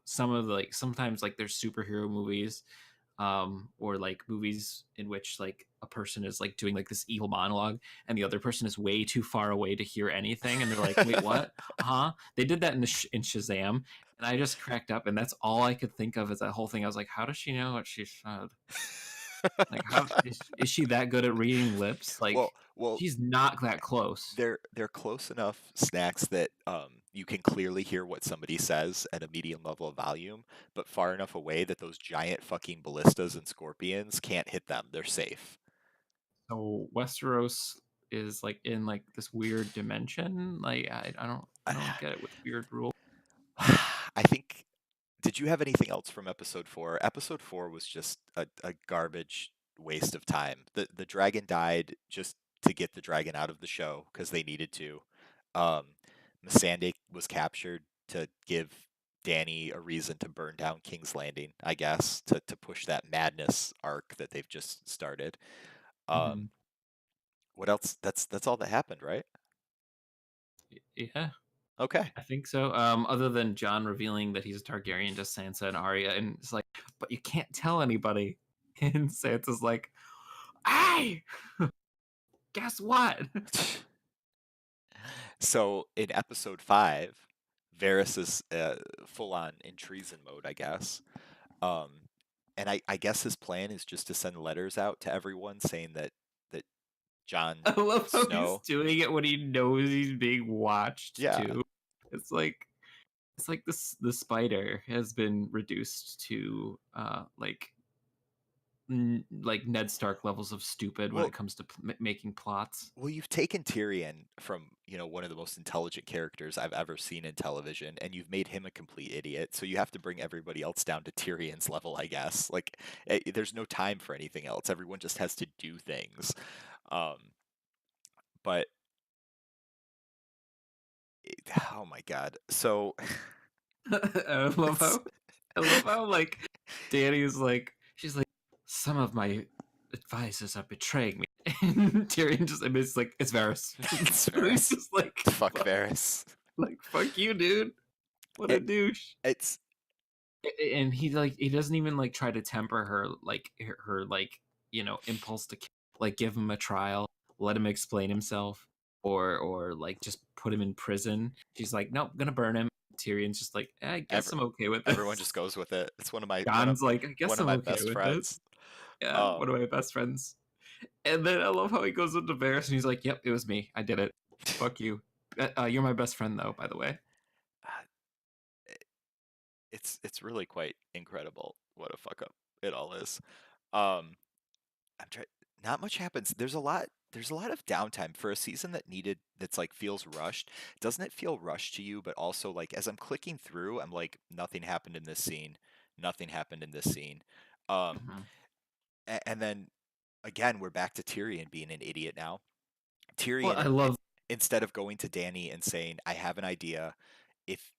some of the like sometimes like there's superhero movies or like movies in which like a person is like doing like this evil monologue and the other person is way too far away to hear anything and they're like wait what they did that in Shazam and I just cracked up and that's all I could think of is that whole thing. I was like, how does she know what she said? Like how is she that good at reading lips? well, Like well, she's not that close. they're close enough snacks that you can clearly hear what somebody says at a medium level of volume, but far enough away that those giant fucking ballistas and scorpions can't hit them. They're safe. So Westeros is like in like this weird dimension. Like I don't get it with weird rules. I think. Did you have anything else from episode four? Episode four was just a garbage waste of time. The dragon died just to get the dragon out of the show because they needed to. Um, Missandei was captured to give Danny a reason to burn down King's Landing, I guess, to push that madness arc that they've just started. Um, Mhm. what else? That's all that happened, right? Yeah, Okay. I think so. Other than John revealing that he's a Targaryen to Sansa and Arya, and it's like, but you can't tell anybody. And Sansa's like, hey, guess what? So in episode five, Varys is full on in treason mode, I guess. Um, and I guess his plan is just to send letters out to everyone saying that Jon I love how he's Snow. doing it when he knows he's being watched Yeah. too. It's like this the spider has been reduced to like Ned Stark levels of stupid when Well, it comes to making plots. well, you've taken Tyrion from, one of the most intelligent characters I've ever seen in television, and you've made him a complete idiot. So you have to bring everybody else down to Tyrion's level, I guess. Like, there's no time for anything else. Everyone just has to do things. Um, but oh my God. So I love it's how I love how like Danny's like she's like some of my advisors are betraying me, and Tyrion just admits like it's Varys. it's He's Varys. just like Fuck Varys. fuck you, dude. What a It, douche. it's And he doesn't even like try to temper her like impulse to like give him a trial, let him explain himself, or like just put him in prison. She's like, nope, gonna burn him. Tyrion's just like, I guess ever I'm okay with everyone this. just goes with it. It's one of my John's like, I one guess of I'm my okay best with this. friends. Yeah, Um, one of my best friends. And then I love how he goes up to Varys and he's like, yep, it was me. I did it. Fuck you. You're my best friend though, by the way. it's really quite incredible what a fuck up it all is. Um, I'm trying. Not much happens. There's a lot of downtime for a season that's like feels rushed. Doesn't it feel rushed to you? But also like as I'm clicking through, I'm like nothing happened in this scene. Nothing happened in this scene. Um, Mhm. and then again, we're back to Tyrion being an idiot now. Well, Tyrion, I love instead of going to Danny and saying, "I have an idea.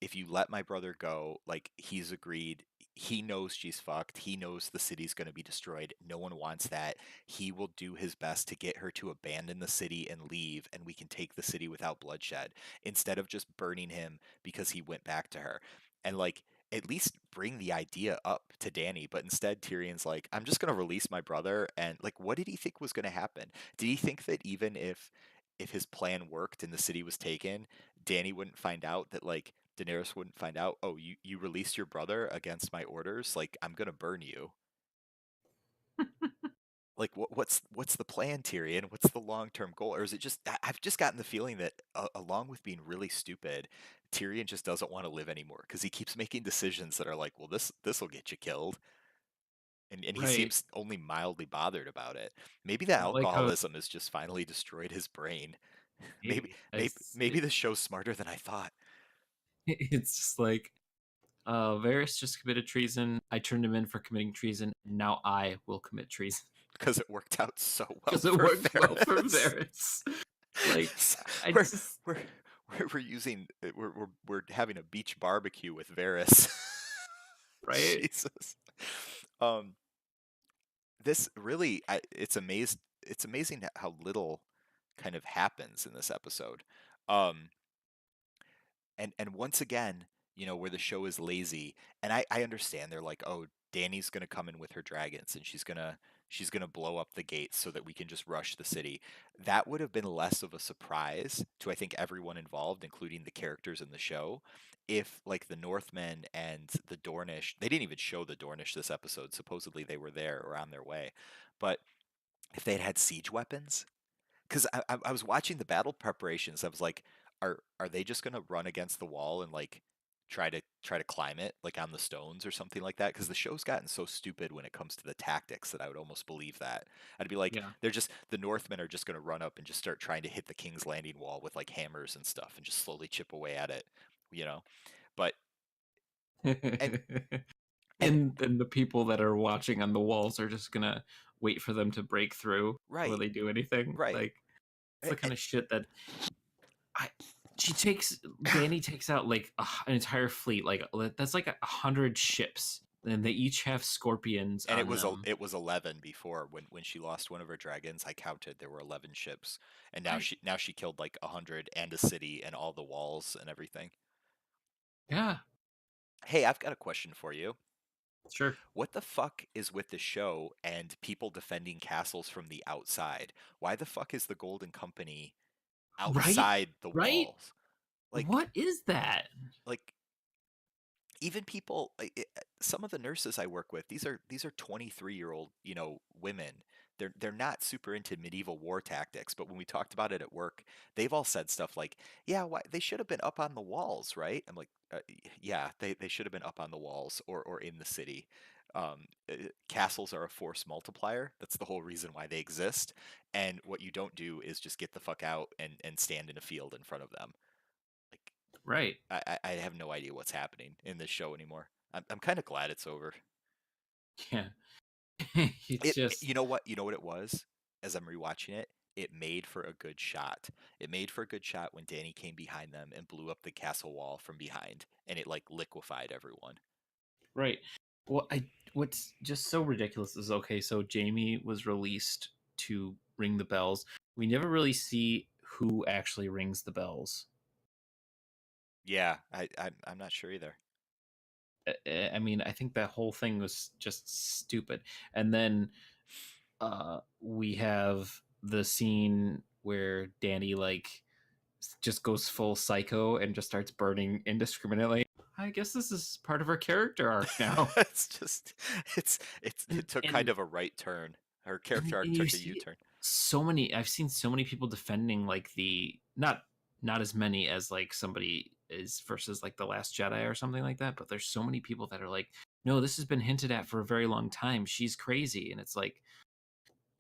If you let my brother go, like he's agreed. He knows she's fucked. He knows the city's going to be destroyed. No one wants that. He will do his best to get her to abandon the city and leave, and we can take the city without bloodshed instead of just burning him because he went back to her." And like at least bring the idea up to Danny, but instead Tyrion's like, "I'm just going to release my brother." And like, what did he think was going to happen? Did he think that even if his plan worked and the city was taken, Danny wouldn't find out, that like Daenerys wouldn't find out, "Oh, you released your brother against my orders? Like I'm gonna burn you." Like what's the plan, Tyrion? What's the long-term goal? Or is it just I've just gotten the feeling that along with being really stupid, Tyrion just doesn't want to live anymore because he keeps making decisions that are like, "Well, this will get you killed." And he right. seems only mildly bothered about it. Maybe the I like how alcoholism has just finally destroyed his brain. Maybe maybe maybe the show's smarter than I thought. it's just like Varys just committed treason. I turned him in for committing treason. Now I will commit treason Because it worked out so well because it for worked well for Varys. Varys. Like I we're just we're we're using we're having a beach barbecue with Varys. right. Jesus. Um, this really, it's amazing how little kind of happens in this episode. Um, and once again, where the show is lazy, and I understand they're like, oh, Danny's gonna come in with her dragons, and she's gonna blow up the gates so that we can just rush the city. That would have been less of a surprise to, I think, everyone involved, including the characters in the show, if like the Northmen and the Dornish, they didn't even show the Dornish this episode. Supposedly they were there or on their way, but if they had siege weapons, because I was watching the battle preparations. I was like, are they just gonna run against the wall and like try to climb it like on the stones or something like that? Because the show's gotten so stupid when it comes to the tactics that I would almost believe that. I'd be like, Yeah. the Northmen are just gonna run up and just start trying to hit the King's Landing wall with like hammers and stuff and just slowly chip away at it, you know. But and and And then the people that are watching on the walls are just gonna wait for them to break through before right, they do anything. right. Like it's the kind of shit that I she takes Danny takes out like an entire fleet. Like that's like 100 ships, and they each have scorpions And on them. it was 11 before, when she lost one of her dragons. I counted there were 11 ships, and I now she killed like 100 and a city and all the walls and everything. yeah, Hey, I've got a question for you. sure. What the fuck is with the show and people defending castles from the outside? Why the fuck is the Golden Company Right, outside the right. walls? Like What is that? like even people, some of the nurses I work with, these are 23-year-old, women they're not super into medieval war tactics, but when we talked about it at work, they've all said stuff like, "Yeah, why they should have been up on the walls, right?" I'm like, "Yeah, they should have been up on the walls or in the city." Castles are a force multiplier. That's the whole reason why they exist. And what you don't do is just get the fuck out and stand in a field in front of them. Like Right. I have no idea what's happening in this show anymore. I'm kind of glad it's over. Yeah. It's It just you know what it was? As I'm rewatching it, it made for a good shot. It made for a good shot when Danny came behind them and blew up the castle wall from behind, and it like liquefied everyone. right. Well, I what's just so ridiculous is okay, so Jamie was released to ring the bells. We never really see who actually rings the bells. Yeah, I'm not sure either. I mean, I think that whole thing was just stupid. And then we have the scene where Danny like just goes full psycho and just starts burning indiscriminately. I guess this is part of her character arc now. It's just and it took kind and of a right turn. Her character arc and you took a see U-turn. so many. I've seen so many people defending like the not as many as like somebody is versus like the Last Jedi or something like that. But there's so many people that are like, no, this has been hinted at for a very long time. She's crazy, and it's like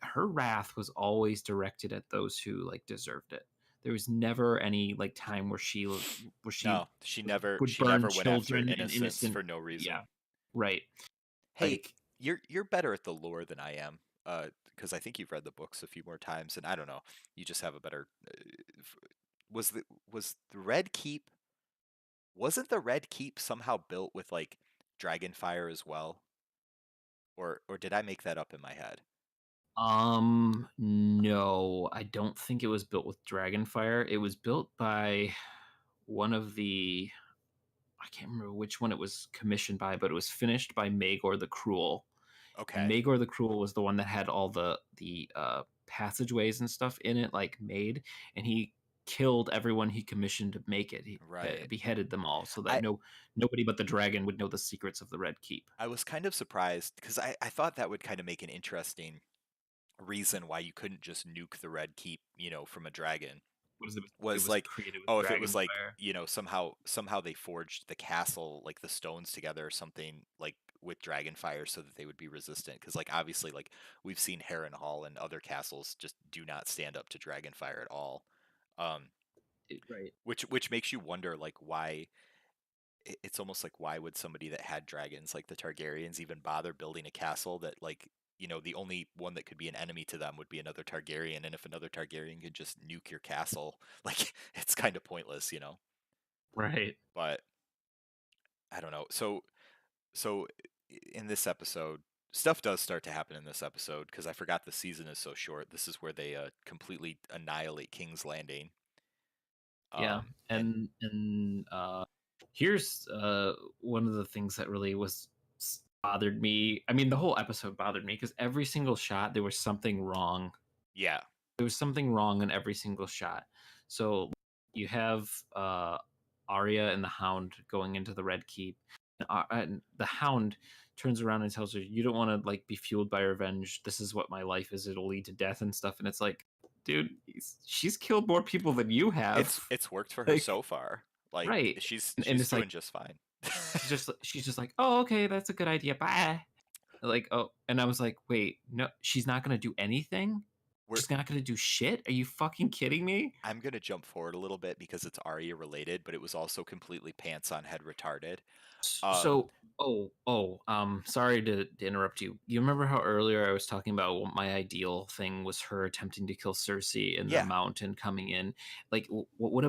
her wrath was always directed at those who like deserved it. There was never any like time where she No, she never would she burn never went after children and innocents innocent. for no reason. Yeah, right. Hey, Like, you're better at the lore than I am. Because I think you've read the books a few more times, and I don't know, you just have a better. F- was the Red Keep? Wasn't the Red Keep somehow built with like dragon fire as well, or did I make that up in my head? no, I don't think it was built with Dragonfire. It was built by one of the I can't remember which one it was commissioned by, but it was finished by Magor the Cruel. And Okay, Magor the Cruel was the one that had all the passageways and stuff in it, like made, and he killed everyone he commissioned to make it. He right. beheaded them all, so that I nobody but the dragon would know the secrets of the Red Keep. I was kind of surprised because I thought that would kind of make an interesting reason why you couldn't just nuke the Red Keep, from a dragon. What is it? It Was was like, created with oh, if it was like, Dragonfire. somehow they forged the castle, like the stones together or something, like with dragonfire so that they would be resistant. Because like obviously, like we've seen Harrenhal and other castles just do not stand up to dragonfire at all. Um, Right. which makes you wonder like why it's almost like why would somebody that had dragons like the Targaryens even bother building a castle that like the only one that could be an enemy to them would be another Targaryen, and if another Targaryen could just nuke your castle, like it's kind of pointless. Right. But I don't know. So in this episode, stuff does start to happen in this episode because I forgot the season is so short. This is where they completely annihilate King's Landing. Yeah. And And here's one of the things that really was bothered me. I mean, the whole episode bothered me because every single shot there was something wrong. yeah, There was something wrong in every single shot. So you have Arya and the Hound going into the Red Keep, and the Hound turns around and tells her, "You don't want to like be fueled by revenge. This is what my life is. It'll lead to death and stuff." And it's like, dude, she's killed more people than you have. it's worked for her Like, so far. Like right? she's And she's it's doing like just fine. she's just like, "Oh, okay, that's a good idea. Bye." Like, oh, and I was like, "Wait, no, she's not gonna do anything. We're She's not gonna do shit. Are you fucking kidding me?" I'm gonna jump forward a little bit because it's Arya related, but it was also completely pants on head retarded. Um, So, sorry to interrupt you. You remember how earlier I was talking about what my ideal thing was her attempting to kill Cersei in the yeah, mountain coming in? Like, what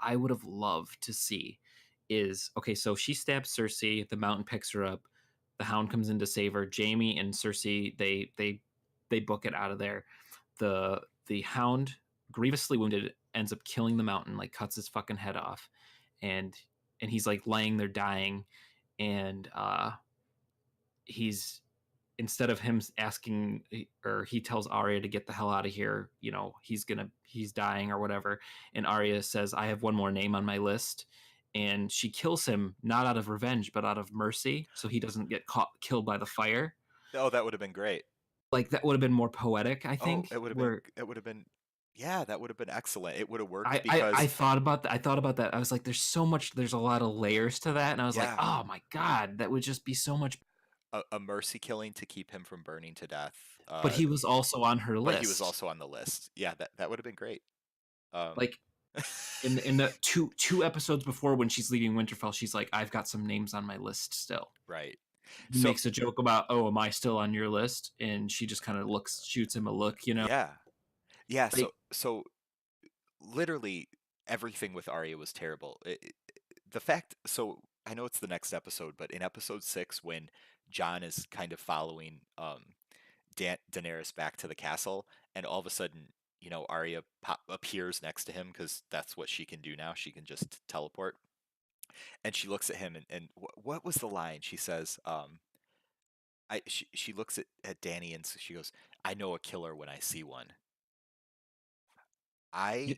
I would have loved to see is okay. So she stabs Cersei. The mountain picks her up. The Hound comes in to save her. Jamie and Cersei they book it out of there. The Hound, grievously wounded, ends up killing the mountain. Like cuts his fucking head off, and he's like laying there dying, and he's instead of him asking, or he tells Arya to get the hell out of here, he's dying or whatever, and Arya says, "I have one more name on my list," and she kills him not out of revenge but out of mercy, so he doesn't get killed by the fire. oh, that would have been great. Like that would have been more poetic, I Oh, think. Where it would have been, yeah, that would have been excellent. It would have worked I because, thought about that. I thought about that. I was like, there's so much. There's a lot of layers to that, and I was like, yeah, oh my god, that would just be so much. a mercy killing to keep him from burning to death. But he was also on her But he was list. also on the list. Yeah, that would have been great. Um, Like in the two episodes before when she's leaving Winterfell, she's like, I've got some names on my list still. right. He So makes a joke about, oh, am I still on your list? And she just kind of looks, shoots him a look, you know, yeah, yeah. like So literally everything with Arya was terrible. The fact, so I know it's the next episode, but in episode 6, when Jon is kind of following Daenerys back to the castle, and all of a sudden, Arya appears next to him because that's what she can do now. She can just teleport, and she looks at him, and what was the line? She says, she looks at Danny, and she goes, "I know a killer when I see one." I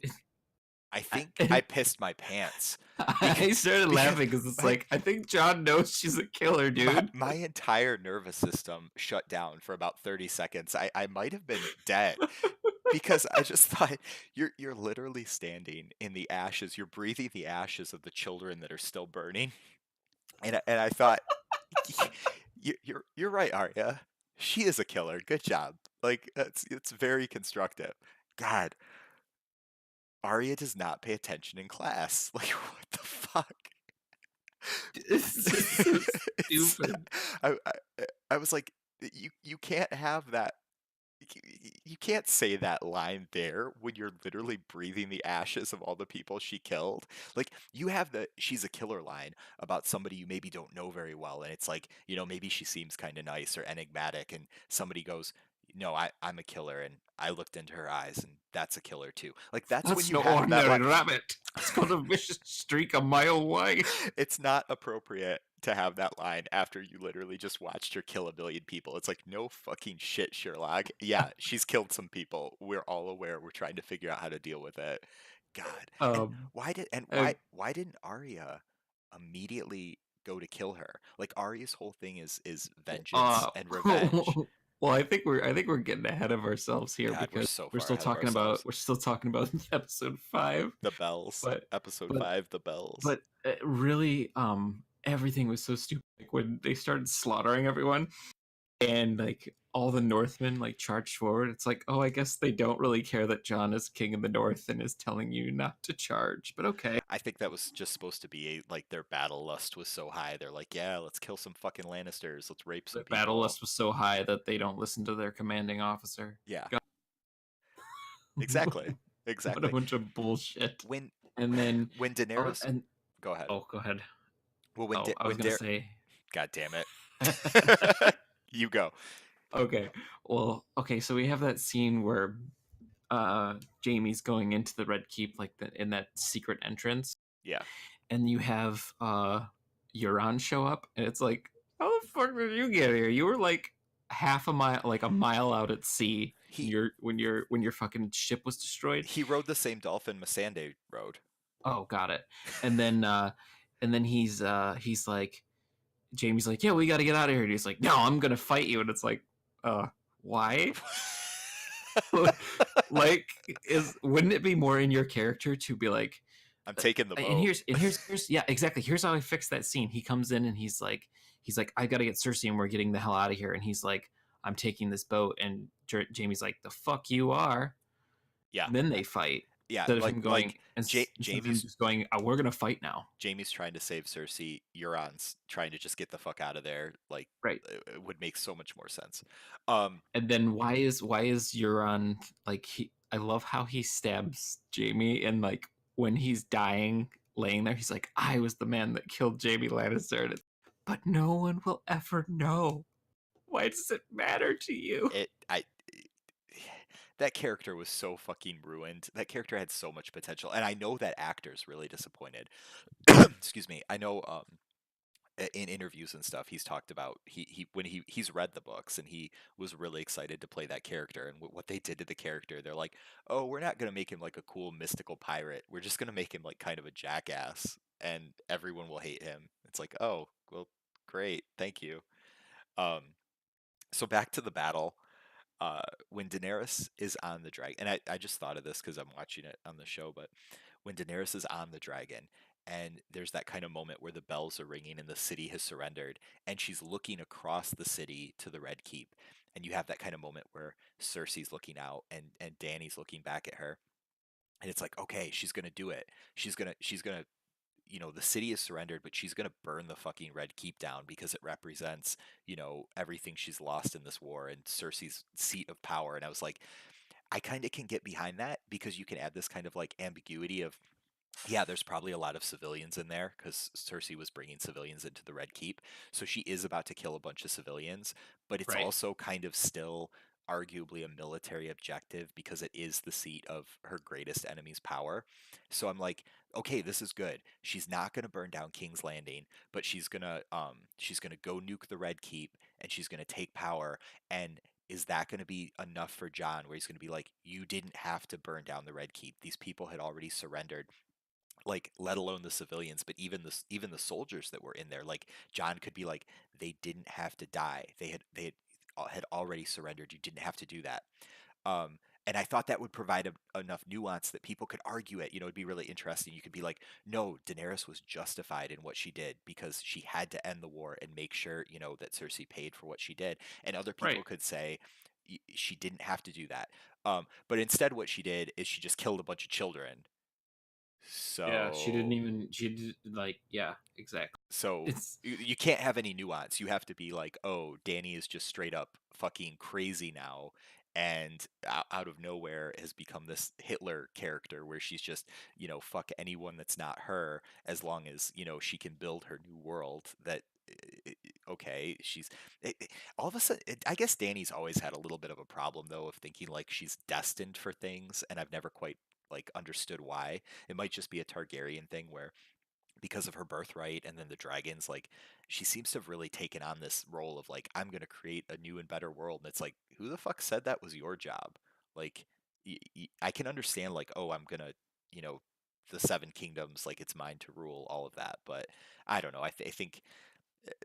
I think I I, pissed my pants because I started because laughing because it's my like, I think John knows she's a killer, my, dude. my entire nervous system shut down for about 30 seconds. I might have been dead because I just thought you're literally standing in the ashes. You're breathing the ashes of the children that are still burning. And I thought you're right, Arya. She is a killer. Good job. Like it's very constructive. God, Arya does not pay attention in class. Like what the fuck? It's just so It's stupid. I was like, you can't have that. You can't say that line there when you're literally breathing the ashes of all the people she killed. Like you have the she's a killer line about somebody you maybe don't know very well, and it's like, maybe she seems kind of nice or enigmatic, and somebody goes, "No, I'm a killer," and I looked into her eyes, and that's a killer too. Like that's when That's you no have that line. ordinary rabbit. It's got a vicious streak a mile wide. It's not appropriate to have that line after you literally just watched her kill a billion people. It's like, no fucking shit, Sherlock. Yeah, she's killed some people. We're all aware. We're trying to figure out how to deal with it. God. And Um, uh, why didn't Arya immediately go to kill her? Like Arya's whole thing is vengeance uh, and revenge. well, I think we're getting ahead of ourselves here God, we're because so far ahead of ourselves. we're still talking about episode 5, The bells. but Episode but 5, the bells. but really, everything was so stupid. Like when they started slaughtering everyone, and like all the Northmen like charged forward. It's like, oh, I guess they don't really care that John is king of the North and is telling you not to charge. But okay, I think that was just supposed to be like their battle lust was so high. They're like, yeah, let's kill some fucking Lannisters. Let's rape some the battle people. lust was so high that they don't listen to their commanding officer. Yeah, God, exactly. what a Exactly. bunch of bullshit. When And then, when oh, Daenerys, and go ahead. oh, go ahead. Well, Oh, I was gonna say. God damn it. You go. Okay. Well, okay, so we have that scene where Jamie's going into the Red Keep like in that secret entrance, Yeah. and you have Euron show up, and it's like, how the fuck did you get here? You were like half a mile, like a mile out at sea. He When your fucking ship was destroyed. he rode the same dolphin Missandei rode. Oh, got it. And then he's like, Jamie's like, yeah, we got to get out of here. And he's like, no, I'm gonna fight you. And it's like, why? Like, wouldn't it be more in your character to be like, I'm taking the and boat. here's yeah, exactly, here's how I fix that scene. He comes in and he's like, I gotta get Cersei and we're getting the hell out of here. And he's like, I'm taking this boat. And Jamie's like, the fuck you are. Yeah. And then they fight Yeah, instead of him going, instead of him Jamie's just going, we're gonna fight now. Jamie's trying to save Cersei. Euron's trying to just get the fuck out of there. Like, Right. it would make so much more sense. And then why is Euron like, I love how he stabs Jamie, and like when he's dying laying there, he's like, I was the man that killed Jamie Lannister. And but no one will ever know. Why does it matter to you? That character was so fucking ruined. That character had so much potential, and I know that actor's really disappointed. Excuse me. I know in interviews and stuff he's talked about he's read the books and he was really excited to play that character, and what they did to the character, they're like, oh, we're not going to make him like a cool mystical pirate, we're just going to make him like kind of a jackass and everyone will hate him. It's like, oh well, great, thank you. um so back to the battle. when Daenerys is on the dragon, and I just thought of this because I'm watching it on the show, but when Daenerys is on the dragon, and there's that kind of moment where the bells are ringing and the city has surrendered, and she's looking across the city to the Red Keep, and you have that kind of moment where Cersei's looking out and Dany's looking back at her, and it's like, okay, she's gonna do it. She's gonna the city is surrendered, but she's gonna burn the fucking Red Keep down because it represents, everything she's lost in this war and Cersei's seat of power. And I was like, I kind of can get behind that because you can add this kind of like ambiguity of, yeah, there's probably a lot of civilians in there because Cersei was bringing civilians into the Red Keep. So she is about to kill a bunch of civilians, but it's Right. also kind of still arguably a military objective because it is the seat of her greatest enemy's power. So I'm like, okay, this is good. She's not going to burn down King's Landing, but she's going to go nuke the Red Keep and she's going to take power. And is that going to be enough for John where he's going to be like, you didn't have to burn down the Red Keep. These people had already surrendered, like, let alone the civilians, but even the soldiers that were in there, like John could be like, they didn't have to die. They had already surrendered. You didn't have to do that. um and I thought that would provide enough nuance that people could argue it. It'd be really interesting. You could be like, no, Daenerys was justified in what she did because she had to end the war and make sure, that Cersei paid for what she did. And other people Right. could say, She didn't have to do that." But instead what she did is she just killed a bunch of children. Yeah, she didn't So even she did, like, yeah, exactly. so It's you can't have any nuance. You have to be like, oh, Danny is just straight up fucking crazy now, and out of nowhere has become this Hitler character where she's just, fuck anyone that's not her, as long as, she can build her new world. Okay, all of a sudden, I guess Danny's always had a little bit of a problem though of thinking like she's destined for things, and I've never quite like understood why. It might just be a Targaryen thing where, because of her birthright and then the dragons, like, she seems to have really taken on this role of like, I'm going to create a new and better world. And it's like, who the fuck said that was your job? Like, I can understand like, oh, I'm going to, you know the seven kingdoms, like, it's mine to rule, all of that. But I don't know. I think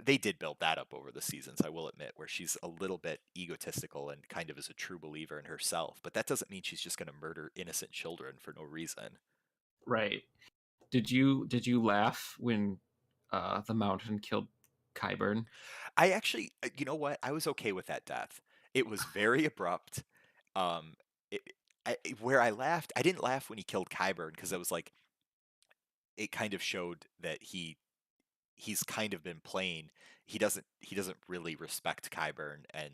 they did build that up over the seasons, I will admit, where she's a little bit egotistical and kind of is a true believer in herself, but that doesn't mean she's just going to murder innocent children for no reason. right. Did you laugh when the mountain killed Kyburn? I actually, you know what? I was okay with that death. It was very abrupt. Um, it, where I laughed, I didn't laugh when he killed Kyburn because I was like, it kind of showed that he's kind of been playing. He doesn't really respect Kyburn, and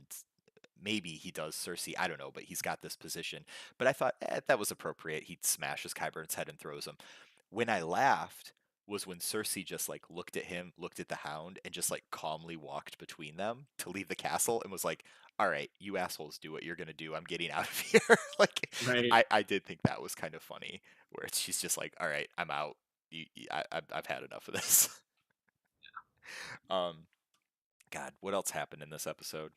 maybe he does Cersei. I don't know, but he's got this position. But I thought, that was appropriate. He smashes Qyburn's head and throws him. When I laughed was when Cersei just like looked at him, looked at the Hound, and just like calmly walked between them to leave the castle and was like, "All right, you assholes, do what you're gonna do. I'm getting out of here." Like, Right. I did think that was kind of funny, where she's just like, "All right, I'm out. I've had enough of this." Um, God, what else happened in this episode?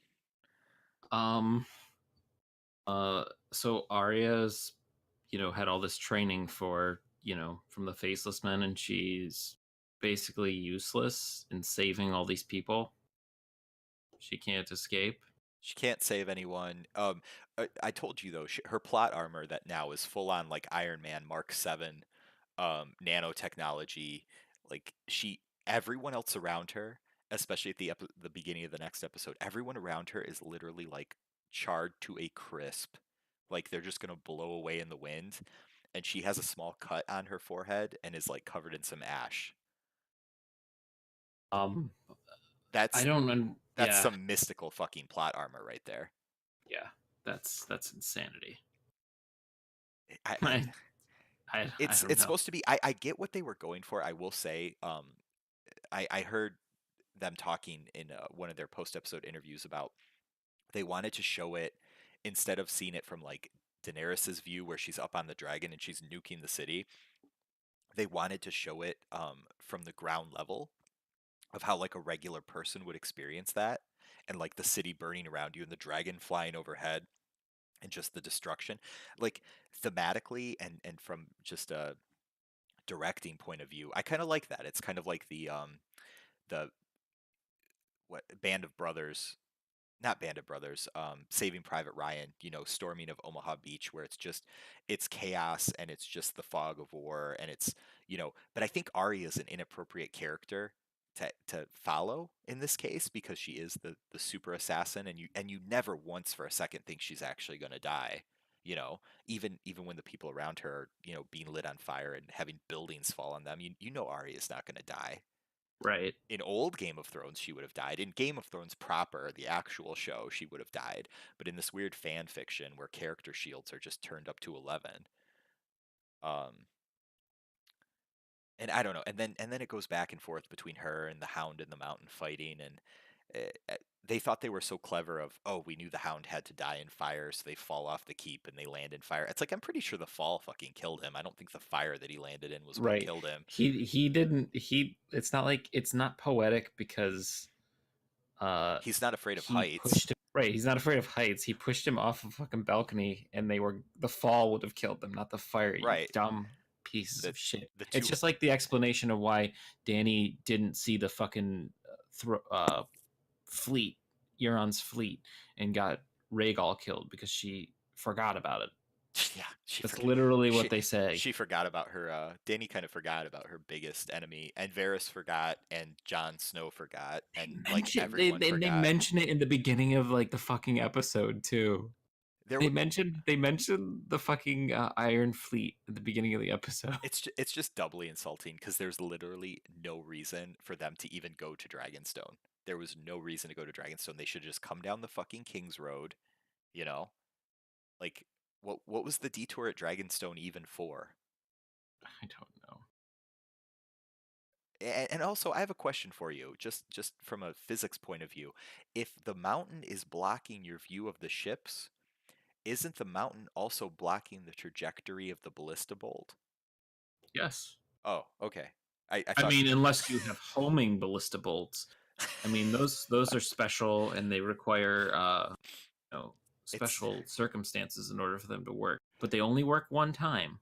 Um uh so Arya's, had all this training for, from the Faceless Men, and she's basically useless in saving all these people. She can't escape. She can't save anyone. I told you though, her plot armor that now is full on like Iron Man Mark 7, nanotechnology. Like, everyone else around her, especially at the beginning of the next episode, everyone around her is literally like charred to a crisp. Like, they're just gonna blow away in the wind, and she has a small cut on her forehead and is like covered in some ash. Um I That's don't that's yeah. some mystical fucking plot armor right there. Yeah. That's insanity. I, I I don't it's know. supposed to be. I get what they were going for. I will say, I heard them talking in one of their post episode interviews about, they wanted to show it, instead of seeing it from like Daenerys's view where she's up on the dragon and she's nuking the city. They wanted to show it from the ground level of how like a regular person would experience that, and like the city burning around you and the dragon flying overhead and just the destruction, like, thematically and from just a directing point of view. I kind of like that. It's kind of like the what Band of Brothers. not Band of Brothers, Saving Private Ryan, you know, storming of Omaha Beach, where it's chaos and it's just the fog of war and it's, you know, but I think Ari is an inappropriate character to follow in this case because she is the super assassin and you never once for a second think she's actually going to die. You know, even when the people around her are, you know, being lit on fire and having buildings fall on them, you know Ari is not going to die. Right. In old Game of Thrones, she would have died. In Game of Thrones proper, the actual show, she would have died. But in this weird fan fiction where character shields are just turned up to 11, um, and I don't know. And then it goes back and forth between her and the Hound in the mountain fighting, and they thought they were so clever. Of oh, we knew the Hound had to die in fire, so they fall off the keep and they land in fire. It's like I'm pretty sure the fall fucking killed him. I don't think the fire that he landed in was what Right. killed him. He didn't he it's not like it's not poetic because He's not afraid of he heights. pushed him right. He's not afraid of heights. He pushed him off a fucking balcony and the fall would have killed them, not the fire, you Right. dumb pieces The of shit. the It's two just like the explanation of why Danny didn't see the fucking fleet, Euron's fleet, and got Rhaegal killed because she forgot about it. Yeah, That's literally she what they say. she forgot about her. Danny kind of forgot about her biggest enemy, and Varys forgot, and Jon Snow forgot, and like everyone They forgot. mention it in the beginning of like the fucking episode too. There, They mentioned the fucking Iron Fleet at the beginning of the episode. it's just doubly insulting because there's literally no reason for them to even go to Dragonstone. There was no reason to go to Dragonstone. They should just come down the fucking King's Road, you know? Like, what was the detour at Dragonstone even for? I don't know. And also, I have a question for you, just from a physics point of view. If the mountain is blocking your view of the ships, isn't the mountain also blocking the trajectory of the ballista bolt? Yes. Oh, okay. I I thought mean, unless you have homing ballista bolts. I mean, those are special and they require you know, it's special circumstances in order for them to work. But they only work one time.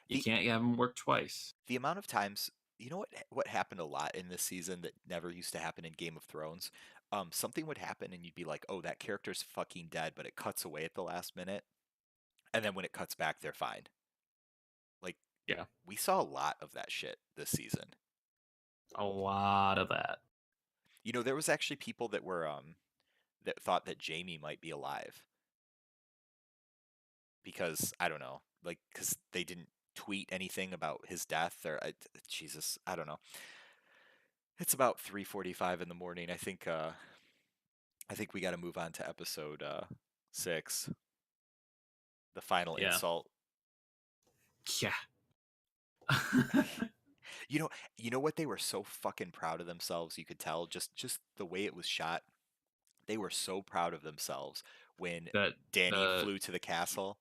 You the can't have them work twice. the amount of times, you know what happened a lot in this season that never used to happen in Game of Thrones? Something would happen and you'd be like, "Oh, that character's fucking dead," but it cuts away at the last minute, and then when it cuts back, they're fine. Like Yeah. we saw a lot of that shit this season. A lot of that. You know, there was actually people that were that thought that Jamie might be alive because I don't know, like because they didn't tweet anything about his death or Jesus, I don't know. It's about 3:45 in the morning. I think we got to move on to episode 6, the final Yeah. insult. Yeah. You know what, they were so fucking proud of themselves. You could tell just the way it was shot. They were so proud of themselves when that Danny the flew to the castle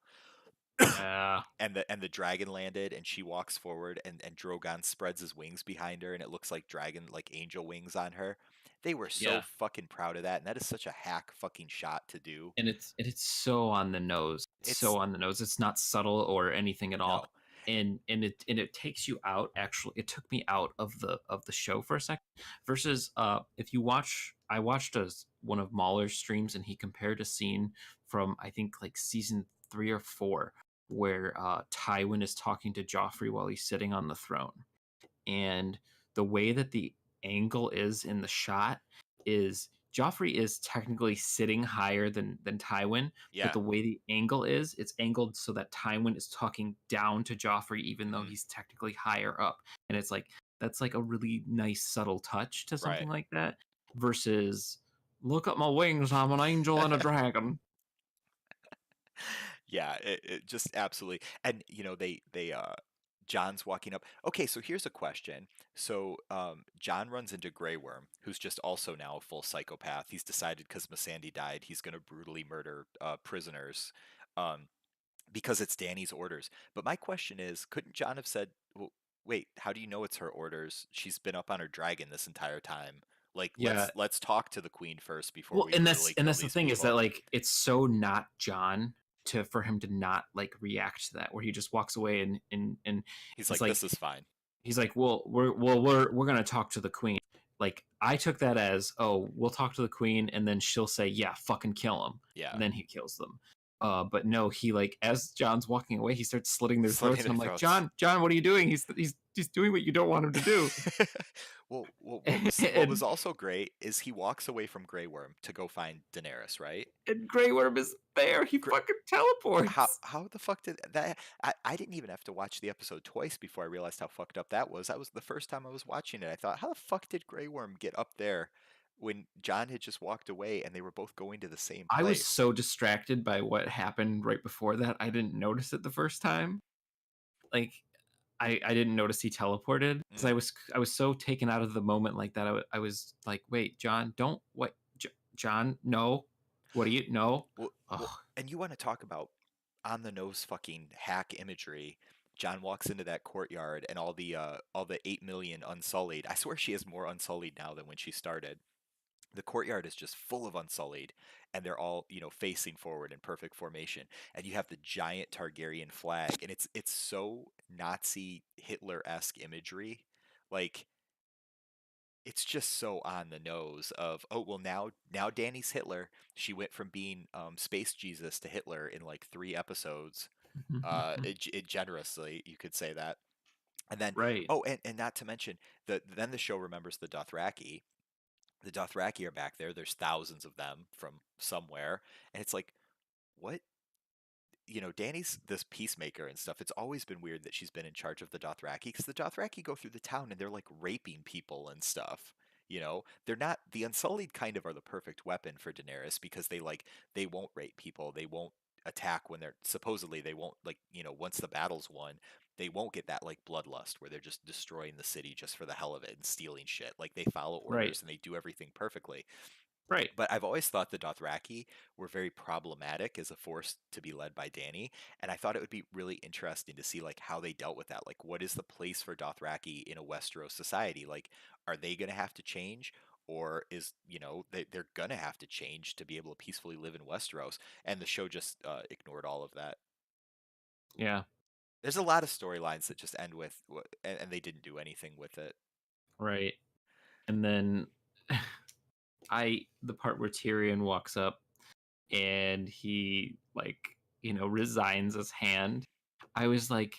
and the dragon landed and she walks forward and Drogon spreads his wings behind her and it looks like dragon like angel wings on her. They were so yeah. fucking proud of that, and that is such a hack fucking shot to do. And it's so on the nose. It's so on the nose. It's not subtle or anything at all. No. And it takes you out. Actually, it took me out of the show for a second. Versus if you watch, I watched one of Mahler's streams and he compared a scene from I think like season 3 or 4 where Tywin is talking to Joffrey while he's sitting on the throne, and the way that the angle is in the shot is Joffrey is technically sitting higher than Tywin, Yeah. but the way the angle is, it's angled so that Tywin is talking down to Joffrey, even though he's technically higher up. And it's like that's like a really nice subtle touch to something like that. Versus, look at my wings, I'm an angel and a dragon. Yeah, it just absolutely. And you know, they John's walking up. Okay, so here's a question. So John runs into Grey Worm, who's just also now a full psychopath. He's decided because Missandei died, he's going to brutally murder prisoners um, because it's Danny's orders. But my question is, couldn't John have said, "Well, wait, how do you know it's her orders? She's been up on her dragon this entire time. Like, Yeah. let's talk to the queen first before Well, we and brutally that's kill the these thing is that people." like it's so not John for him to not like react to that, where he just walks away and He's like, "This is fine." he's like, we're gonna talk to the queen. like I took that as, oh, we'll talk to the queen, and then she'll say, yeah, fucking kill him, Yeah. and then he kills them. But no, he like as John's walking away, he starts slitting their Slitting throats, and their I'm like, throats. John, what are you doing? He's doing what you don't want him to do. Well, what was and also great is he walks away from Grey Worm to go find Daenerys, right? and Grey Worm is there. He Gr- fucking how teleports. how the fuck did that? I didn't even have to watch the episode twice before I realized how fucked up that was. That was the first time I was watching it. I thought, how the fuck did Grey Worm get up there when John had just walked away and they were both going to the same I was place? so distracted by what happened right before that, I didn't notice it the first time. Like I didn't notice he teleported because Mm. I was so taken out of the moment like that. I was like, wait, John, don't what, John, no, what do you no? Well, and you want to talk about on the nose fucking hack imagery? John walks into that courtyard and all the 8 million Unsullied. I swear she has more Unsullied now than when she started. The courtyard is just full of Unsullied, and they're all facing forward in perfect formation. And you have the giant Targaryen flag, and it's so Nazi Hitler-esque imagery, like it's just so on the nose of, oh well, now Danny's Hitler. She went from being space Jesus to Hitler in like 3 episodes. It generously, you could say that. And then, Right. oh, and not to mention, then the show remembers the Dothraki. The Dothraki are back there. There's thousands of them from somewhere, and it's like, what? Danny's this peacemaker and stuff. It's always been weird that she's been in charge of the Dothraki, because the Dothraki go through the town and they're like raping people and stuff. They're not, the Unsullied kind of are the perfect weapon for Daenerys, because they won't rape people. They won't attack when they're supposedly, they won't, like, once the battle's won, they won't get that like bloodlust where they're just destroying the city just for the hell of it and stealing shit. Like, they follow Right. orders and they do everything perfectly. Right. But I've always thought the Dothraki were very problematic as a force to be led by Dany, and I thought it would be really interesting to see like how they dealt with that. Like, what is the place for Dothraki in a Westeros society? Like, are they going to have to change, or is they're going to have to change to be able to peacefully live in Westeros? And the show just ignored all of that. Yeah. There's a lot of storylines that just end with, and they didn't do anything with it. Right. And then the part where Tyrion walks up and he like, resigns his hand. I was like,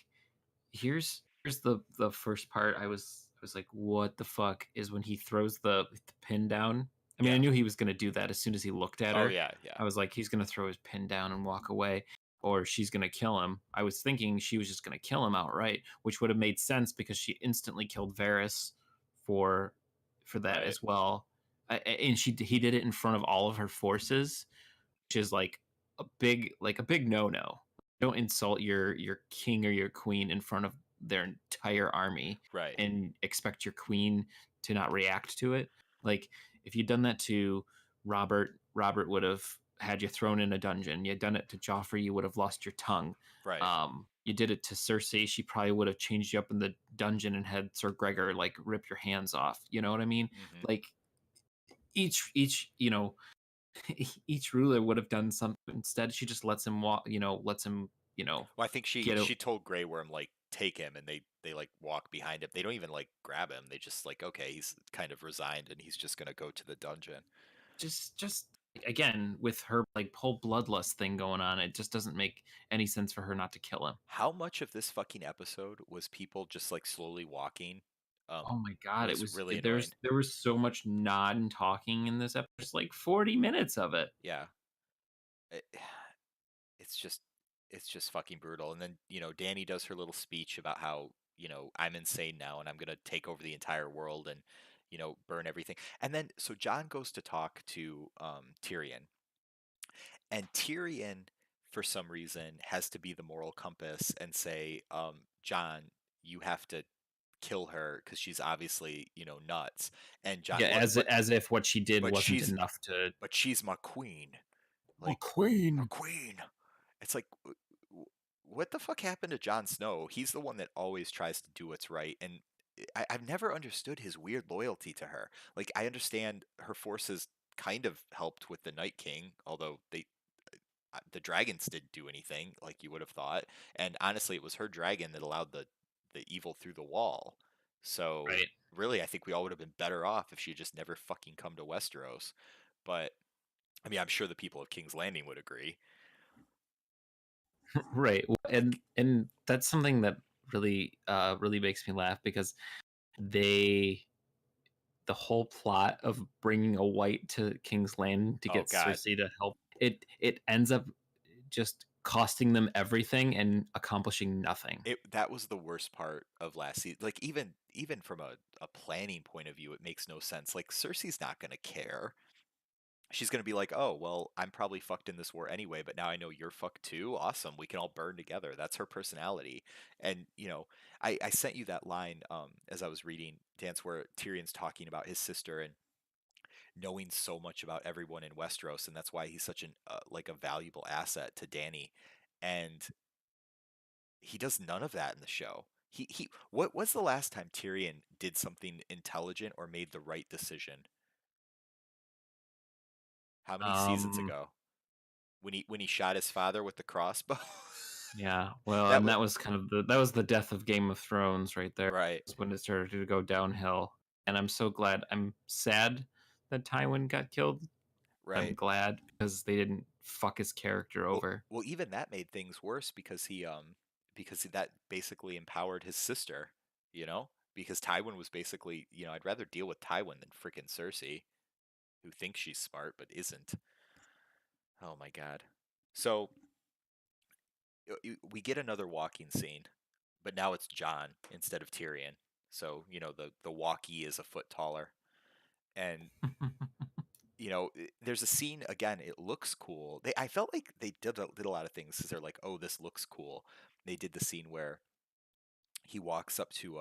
here's the first part. I was like, what the fuck, is when he throws the pin down. I mean, I Yeah. knew he was gonna do that as soon as he looked at Oh her. yeah, yeah. I was like, he's gonna throw his pin down and walk away, or she's gonna kill him. I was thinking she was just gonna kill him outright, which would have made sense because she instantly killed Varys for that Right. as well. And he did it in front of all of her forces, which is like a big no. Don't insult your king or your queen in front of their entire army Right. and expect your queen to not react to it. Like, if you'd done that to Robert would have had you thrown in a dungeon. You'd done it to Joffrey, you would have lost your tongue. Right. You did it to Cersei, she probably would have changed you up in the dungeon and had Sir Gregor like rip your hands off. You know what I mean? Hmm. Like, each each ruler would have done something. Instead, she just lets him walk, lets him, Well, I think she get a she told Grey Worm like take him, and they like walk behind him. They don't even like grab him. They just like, okay, he's kind of resigned and he's just gonna go to the dungeon. just again with her like whole bloodlust thing going on. It just doesn't make any sense for her not to kill him. How much of this fucking episode was people just like slowly walking? Oh my god, it Was was really annoying. there was so much nod and talking in this episode. Just like 40 minutes of it. Yeah. It, it's just fucking brutal. And then, Danny does her little speech about how, I'm insane now and I'm gonna take over the entire world and, burn everything. And then so John goes to talk to Tyrion, and Tyrion, for some reason, has to be the moral compass and say, John, you have to kill her because she's obviously, nuts. And John, Yeah, as if what she did but wasn't she's enough to. but she's my queen. Oh, Like, my queen. queen. It's like, what the fuck happened to Jon Snow? He's the one that always tries to do what's right, and I've never understood his weird loyalty to her. Like, I understand her forces kind of helped with the Night King, although the dragons didn't do anything like you would have thought. And honestly, it was her dragon that allowed the evil through the wall. So, Right. really, I think we all would have been better off if she had just never fucking come to Westeros. But I mean, I'm sure the people of King's Landing would agree. Right. Like, And that's something that really makes me laugh because they the whole plot of bringing a white to King's Landing to oh get God, Cersei to help it ends up just costing them everything and accomplishing nothing. that was the worst part of last season. Like even from a planning point of view, it makes no sense. Like Cersei's not gonna care. She's gonna be like, oh well, I'm probably fucked in this war anyway, but now I know you're fucked too. Awesome, we can all burn together. That's her personality. And I sent you that line as I was reading Dance where Tyrion's talking about his sister and knowing so much about everyone in Westeros, and that's why he's such an like a valuable asset to Dany. And he does none of that in the show. What was the last time Tyrion did something intelligent or made the right decision? How many seasons Um ago? When he shot his father with the crossbow? yeah, well, That and was that was kind of that was the death of Game of Thrones right there. right, Was when it started to go downhill. And I'm sad that Tywin got killed. I'm right. glad because they didn't fuck his character Well, over. well, even that made things worse because that basically empowered his sister, you know? Because Tywin was basically, I'd rather deal with Tywin than freaking Cersei, who thinks she's smart but isn't. Oh my God. So we get another walking scene, but now it's Jon instead of Tyrion. So, the walkie is a foot taller. And, there's a scene again, it looks cool. I felt like they did a lot of things because they're like, oh, this looks cool. They did the scene where he walks up to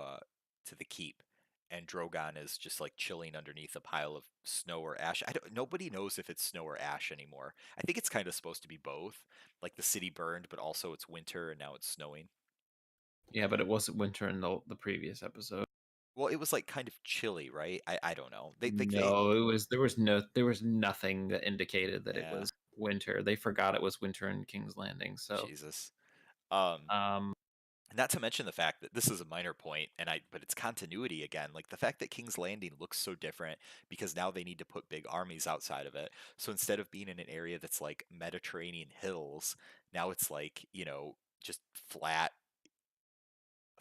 the keep and Drogon is just like chilling underneath a pile of snow or ash. Nobody knows if it's snow or ash anymore. I think it's kind of supposed to be both. Like the city burned, but also it's winter and now it's snowing. Yeah, but it wasn't winter in the previous episode. Well, it was like kind of chilly, right? I don't know. They No, there was nothing that indicated that it yeah, was winter. They forgot it was winter in King's Landing. So, Jesus. Um um, Not to mention the fact that this is a minor point, but it's continuity again. Like the fact that King's Landing looks so different because now they need to put big armies outside of it. So instead of being in an area that's like Mediterranean hills, now it's like, just flat,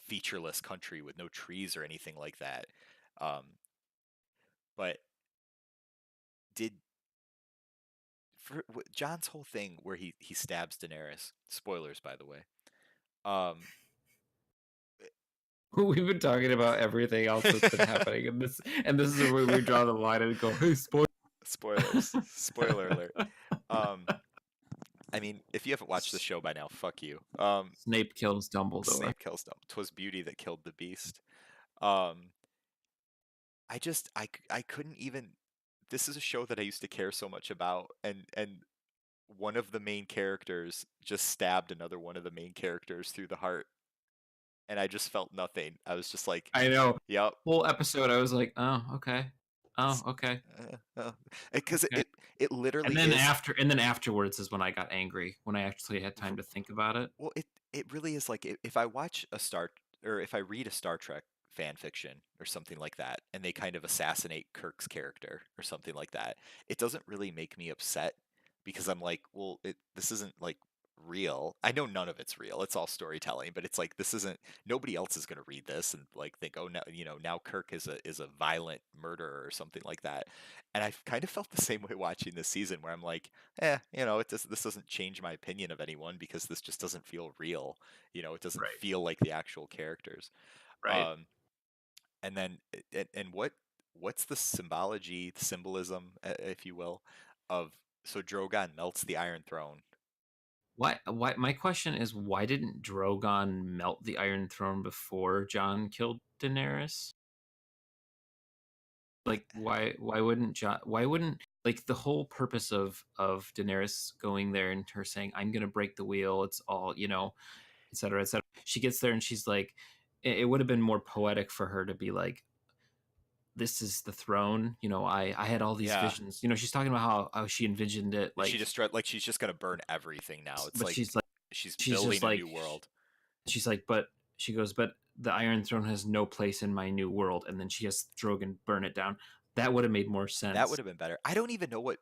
featureless country with no trees or anything like that. Um, but did John's whole thing where he stabs Daenerys, spoilers by the way. Um, we've been talking about everything else that's been happening, and this is where we draw the line and go, "Hey, spoil." spoilers, spoiler alert. Um, I mean, if you haven't watched the show by now, fuck you. Snape kills Dumbledore. Snape kills them. 'Twas beauty that killed the beast. Um, I couldn't even. This is a show that I used to care so much about, and one of the main characters just stabbed another one of the main characters through the heart, and I just felt nothing. I was just like, I know. "Yep." Whole episode, I was like, "Oh, okay. Oh, okay. Because Okay." it literally is. And then afterwards is when I got angry when I actually had time to think about it. Well, it really is like if I watch or if I read a Star Trek fan fiction or something like that, and they kind of assassinate Kirk's character or something like that, it doesn't really make me upset because I'm like, well, this isn't like real. I know none of it's real. It's all storytelling, but it's like this isn't. Nobody else is going to read this and like think, oh, now now Kirk is a violent murderer or something like that. And I've kind of felt the same way watching this season, where I'm like, this doesn't change my opinion of anyone because this just doesn't feel real. It doesn't Right. feel like the actual characters. Right. Um, and then and what's the symbology, the symbolism, if you will, of so Drogon melts the Iron Throne. Why my question is why didn't Drogon melt the Iron Throne before Jon killed Daenerys? I, Like why wouldn't like the whole purpose of Daenerys going there and her saying I'm going to break the wheel, it's all, et cetera, et cetera. She gets there and she's like it would have been more poetic for her to be like this is the throne, I had all these yeah, visions. She's talking about how she envisioned it she like just like she's just gonna burn everything now. It's but like she's like she's she's building just a like new world. she's like but she goes, but the Iron Throne has no place in my new world, and then she has Drogon burn it down. That would have made more That would sense. have been better. I don't even know what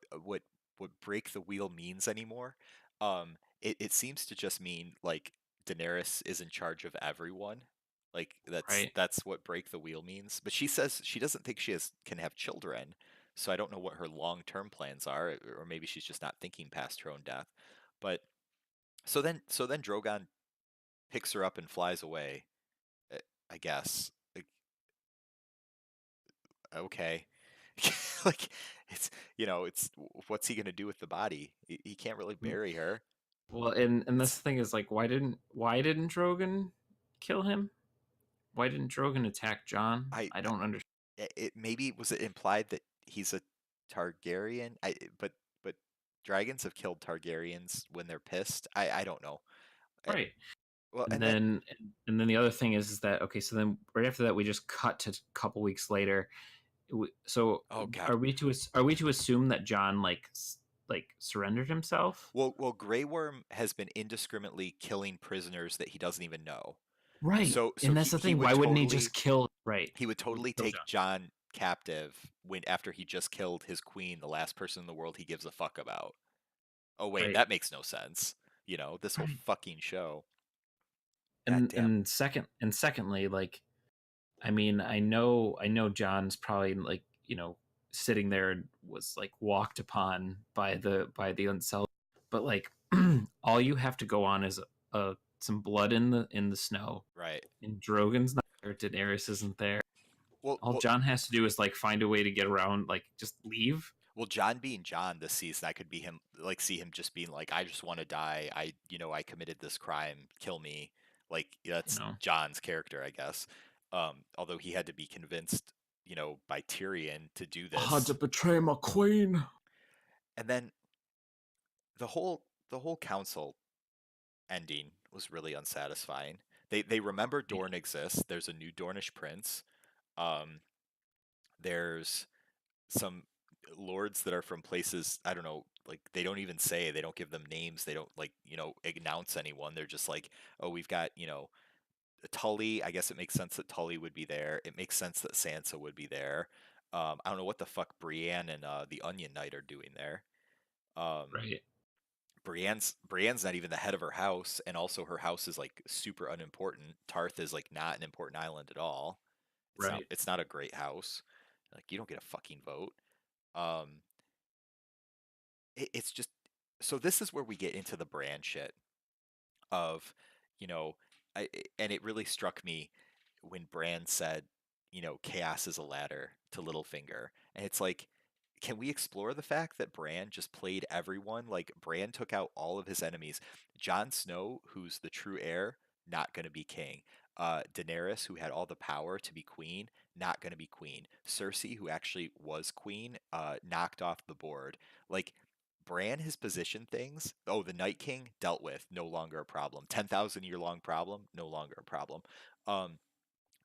break the wheel means anymore. It seems to just mean like Daenerys is in charge of everyone. Like Right. that's what break the wheel means. But she says she doesn't think she can have children, so I don't know what her long-term plans are, or maybe she's just not thinking past her own death. But so then Drogon picks her up and flies away. uh, I guess. Like, okay. Like it's it's what's he gonna do with the body? He can't really bury her. Well, and this It's thing is like, why didn't Drogon kill him? Why didn't Drogon attack John? I I don't understand. it maybe was it implied that he's a Targaryen? But dragons have killed Targaryens when they're pissed. I don't know. Uh, Right. Well, And and then then and then the other thing is that, okay, so then right after that we just cut to a couple weeks later. So oh God. are we to assume that John like surrendered himself? Well, Grey Worm has been indiscriminately killing prisoners that he doesn't even know. Right. So And that's the he thing. Why wouldn't he just kill? Right. he would totally Kill take John. John captive when after he just killed his queen, the last person in the world he gives a fuck about. Oh wait, Right. that makes no sense. This whole Right. fucking show. God And damn. secondly, like, I mean, I know John's probably like, sitting there and was like walked upon by the unsell, but like all you have to go on is some blood in the snow, Right. and Drogon's not there, Daenerys isn't there. Well, All well, John has to do is like find a way to get around, like just leave. well, John being John this season, I could be him, like, see him just being like, I just want to die. I committed this crime. Kill me. Like, You that's know, John's character, I guess. Although he had to be convinced, by Tyrion to do I had to this. betray my queen. And then the whole council ending was really unsatisfying. They remember Dorne exists. There's a new Dornish prince. Um, there's some lords that are from places I don't know, like they don't even say, they don't give them names, they don't like announce anyone. They're just like, oh, we've got Tully. I guess it makes sense that Tully would be there. It makes sense that Sansa would be there. I don't know what the fuck Brienne and the Onion Knight are doing there. Um, Right. Brienne's not even the head of her house, and also her house is like super unimportant. Tarth is like not an important island at all. Right. It's not a great house. Like you don't get a fucking vote. Um, it's just so this is where we get into the brand shit of you know and it really struck me when Bran said chaos is a ladder to Littlefinger, and it's like, can we explore the fact that Bran just played everyone? Like Bran took out all of his enemies. Jon Snow, who's the true heir, not going to be king. Daenerys, who had all the power to be queen, not going to be queen. Cersei, who actually was queen, knocked off the board. Like Bran has positioned things. Oh, the Night King dealt with, no longer a problem. 10,000 year long problem, no longer a problem. Um,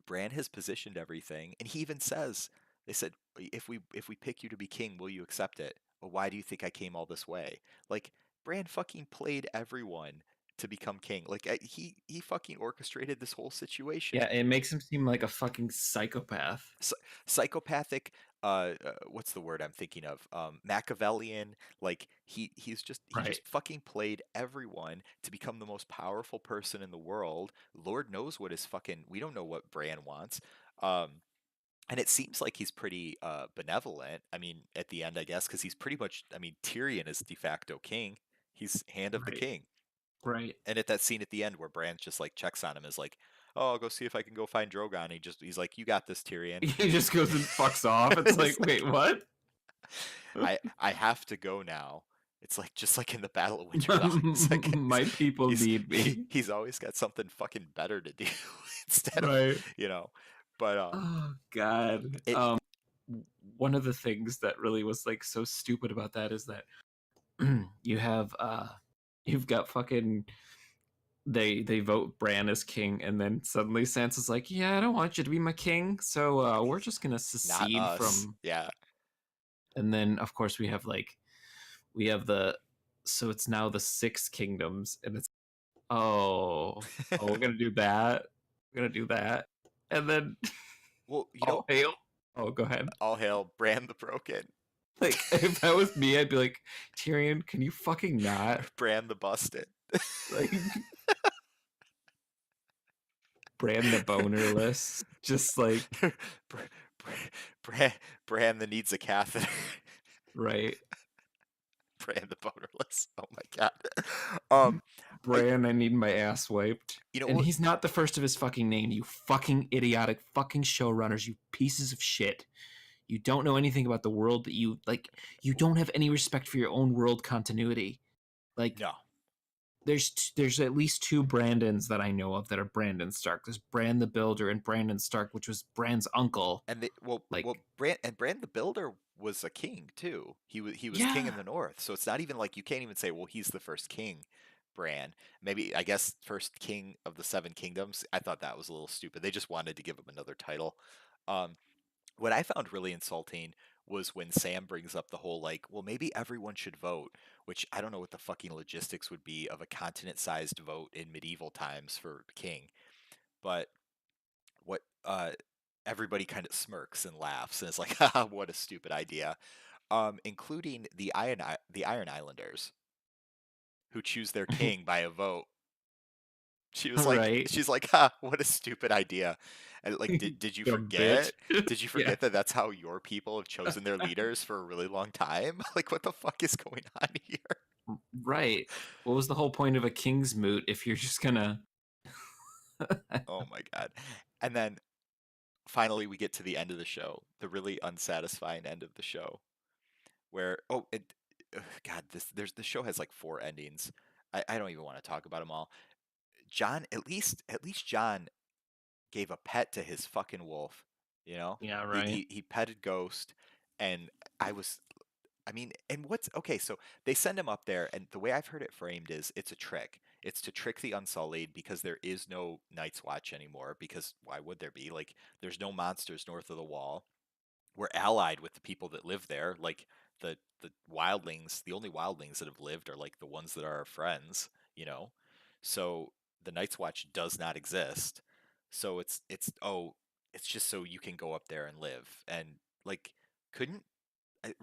Bran has positioned everything, and he even says, "They said if we pick you to be king, will you accept it? Well, why do you think I came all this way?" Like Bran fucking played everyone to become king. Like he fucking orchestrated this whole situation. Yeah, it makes him seem like a fucking psychopath. Psychopathic. What's the word I'm thinking of? Machiavellian. Like he Right. just fucking played everyone to become the most powerful person in the world. Lord knows what his fucking. We don't know what Bran wants. Um, and it seems like he's pretty benevolent. I mean, at the end, I guess, because he's pretty much. I mean, Tyrion is de facto king. He's hand of the Right. king. Right. And at that scene at the end where Bran just like checks on him, is like, "Oh, I'll go see if I can go find Drogon." He's like, "You got this, Tyrion." He just goes and fucks off. It's like, It's like, wait, what? I have to go now. It's like just like in the Battle of Winterfell. It's like My people need me. he's always got something fucking better to do instead of Right. you know. But Oh God. it One of the things that really was like so stupid about that is that you have you've got fucking they vote Bran as king, and then suddenly Sansa's like, yeah, I don't want you to be my king, so we're just gonna not secede us. from. Yeah. And then of course we have the so it's now the six kingdoms, and it's oh we're gonna do that. We're gonna do that, and then Well, you know, all hail. Oh, go ahead. all hail Bran the Broken, Like if that was me, I'd be like, Tyrion, can you fucking not? Bran the Busted. Like Bran the bonerless, just like Br- Bran, Bran that needs a catheter. right. Bran the bonerless. Oh my god. Um, I, Bran, I need my ass wiped. you know And what? he's not the first of his fucking name, you fucking idiotic fucking showrunners, you pieces of shit. You don't know anything about the world that you like. You don't have any respect for your own world continuity. Like, No. there's at least two Brandons that I know of that are Brandon Stark. There's Bran the Builder and Brandon Stark, which was Bran's uncle. And they Like, Bran the Builder was a king too. He was king in yeah, the north. So it's not even like you can't even say, well, he's the first king, Bran. Maybe I guess first king of the Seven Kingdoms. I thought that was a little stupid. They just wanted to give him another title. Um, what I found really insulting was when Sam brings up the whole like, well, maybe everyone should vote, which I don't know what the fucking logistics would be of a continent-sized vote in medieval times for king. But what everybody kind of smirks and laughs and is like, haha, what a stupid idea. Including the Iron Islanders who choose their king by a vote. right. She's like, ha, what a stupid idea. And like, did you Dumb bitch. forget? Did you Yeah, forget that that's how your people have chosen their leaders for a really long time? Like, what the fuck is going on here? right. What was the whole point of a king's moot if you're just gonna? Oh my god. And then finally we get to the end of the show, the really unsatisfying end of the show, where God, this show has like four endings. I don't even want to talk about them all. John, at least John gave a pet to his fucking wolf. You know, Yeah, he right. he, he petted Ghost, and I was. I mean, and what's okay? So they send him up there, and the way I've heard it framed is it's a trick. It's to trick the Unsullied because there is no Night's Watch anymore. Because why would there be? Like, there's no monsters north of the Wall. We're allied with the people that live there. Like the wildlings, the only wildlings that have lived are like the ones that are our friends. You know, so the Night's Watch does not exist. So it's just so you can go up there and live. And like, couldn't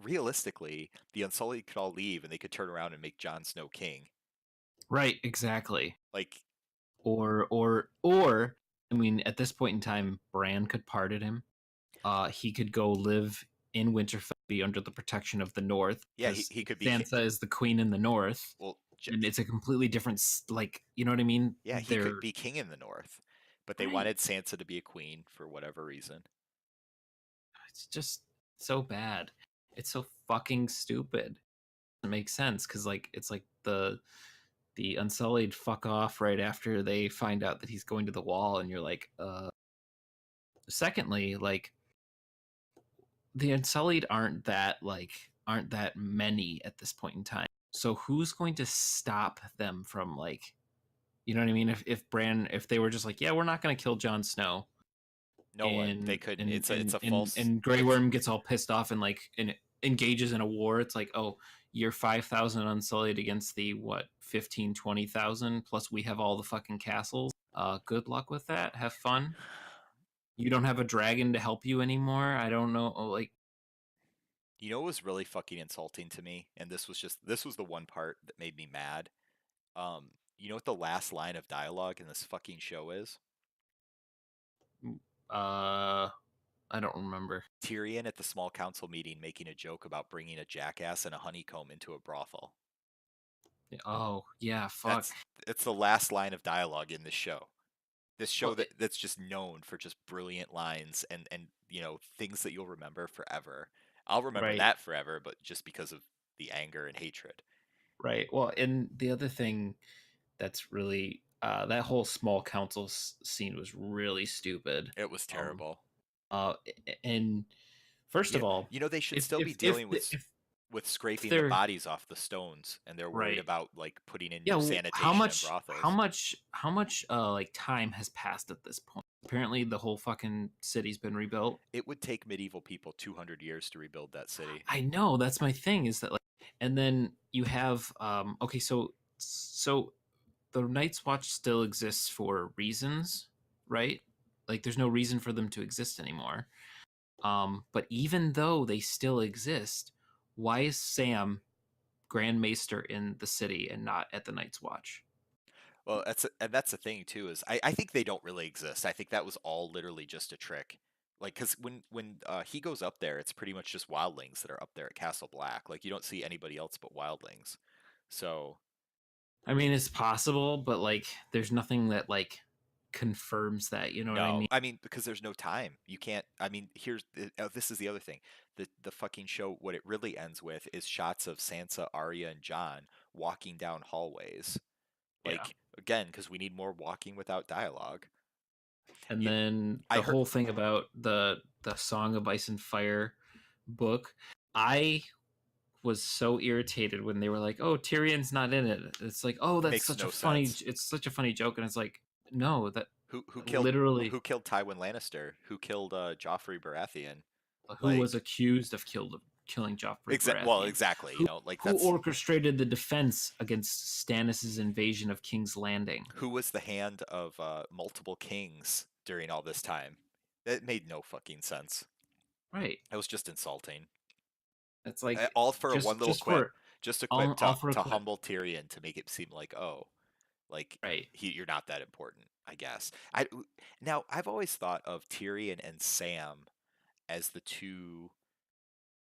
realistically the Unsullied could all leave and they could turn around and make Jon Snow king. Right, exactly. Like, Or I mean, at this point in time, Bran could pardon him. He could go live in Winterfell, be under the protection of the North, yeah, because he could be Sansa is the queen in the North, well. and it's a completely different, like, you know what I mean? Yeah, he could They're be king in the North, but they right. wanted Sansa to be a queen for whatever reason. It's just so bad. It's so fucking stupid. It makes sense because like it's like the Unsullied fuck off right after they find out that he's going to the Wall, and you're like, Secondly, like the Unsullied aren't that many at this point in time. So who's going to stop them from, like, you know what I mean? If they were just like, yeah, we're not going to kill Jon Snow, No one. They couldn't. It's a false. and Grey Worm gets all pissed off and like and engages in a war. It's like, oh, you're 5,000 Unsullied against the what 15, 20,000 plus we have all the fucking castles. Good luck with that. Have fun. You don't have a dragon to help you anymore. I don't know. Like, You know what was really fucking insulting to me, and this was the one part that made me mad. You know what the last line of dialogue in this fucking show is? uh, I don't remember. Tyrion at the small council meeting making a joke about bringing a jackass and a honeycomb into a brothel. Oh yeah, fuck. It's the last line of dialogue in this show. This show Well, that's just known for just brilliant lines and things that you'll remember forever. I'll remember right, that forever, but just because of the anger and hatred. right. Well, and the other thing that's really that whole small council scene was really stupid. It was Um, terrible. uh, and first You of know, all, you know they should if still be if if dealing the- with if scraping the they're bodies off the stones, and they're worried right, about like putting in yeah. new sanitation in brothels. How much like time has passed at this point? Apparently, the whole fucking city's been rebuilt. It would take medieval people 200 years to rebuild that city. I know that's my thing. Is that like, and then you have okay, so the Night's Watch still exists for reasons. right? Like there's no reason for them to exist anymore. But even though they still exist, why is Sam Grand Maester in the city and not at the Night's Watch? Well, that's the thing too is I think they don't really exist. I think that was all literally just a trick. Like, because when he goes up there, it's pretty much just wildlings that are up there at Castle Black. Like, you don't see anybody else but wildlings. So I mean, it's possible, but like, there's nothing that like confirms that. You know what I no, mean? I mean because there's no time. You can't. I mean, this is the other thing. The fucking show, what it really ends with is shots of Sansa, Arya, and Jon walking down hallways. Yeah. Like again, because we need more walking without dialogue. And You, then I the heard. whole thing about the Song of Ice and Fire book, I was so irritated when they were like, "Oh, Tyrion's not in it." It's like, "Oh, It that's makes such a no funny. sense. It's such a funny joke," and it's like, no, that Who killed literally who killed Tywin Lannister? Who killed Joffrey Baratheon? who was Like accused of killing Joffrey Baratheon, exactly. You who know, like who that's orchestrated the defense against Stannis' invasion of King's Landing. who was the hand of multiple kings during all this time. It made no fucking sense. Right. It was just insulting. It's like All for one little just quip, for just a quip all for a to clip. humble Tyrion to make it seem like like Right. you're not that important. I guess. Now I've always thought of Tyrion and Sam as the two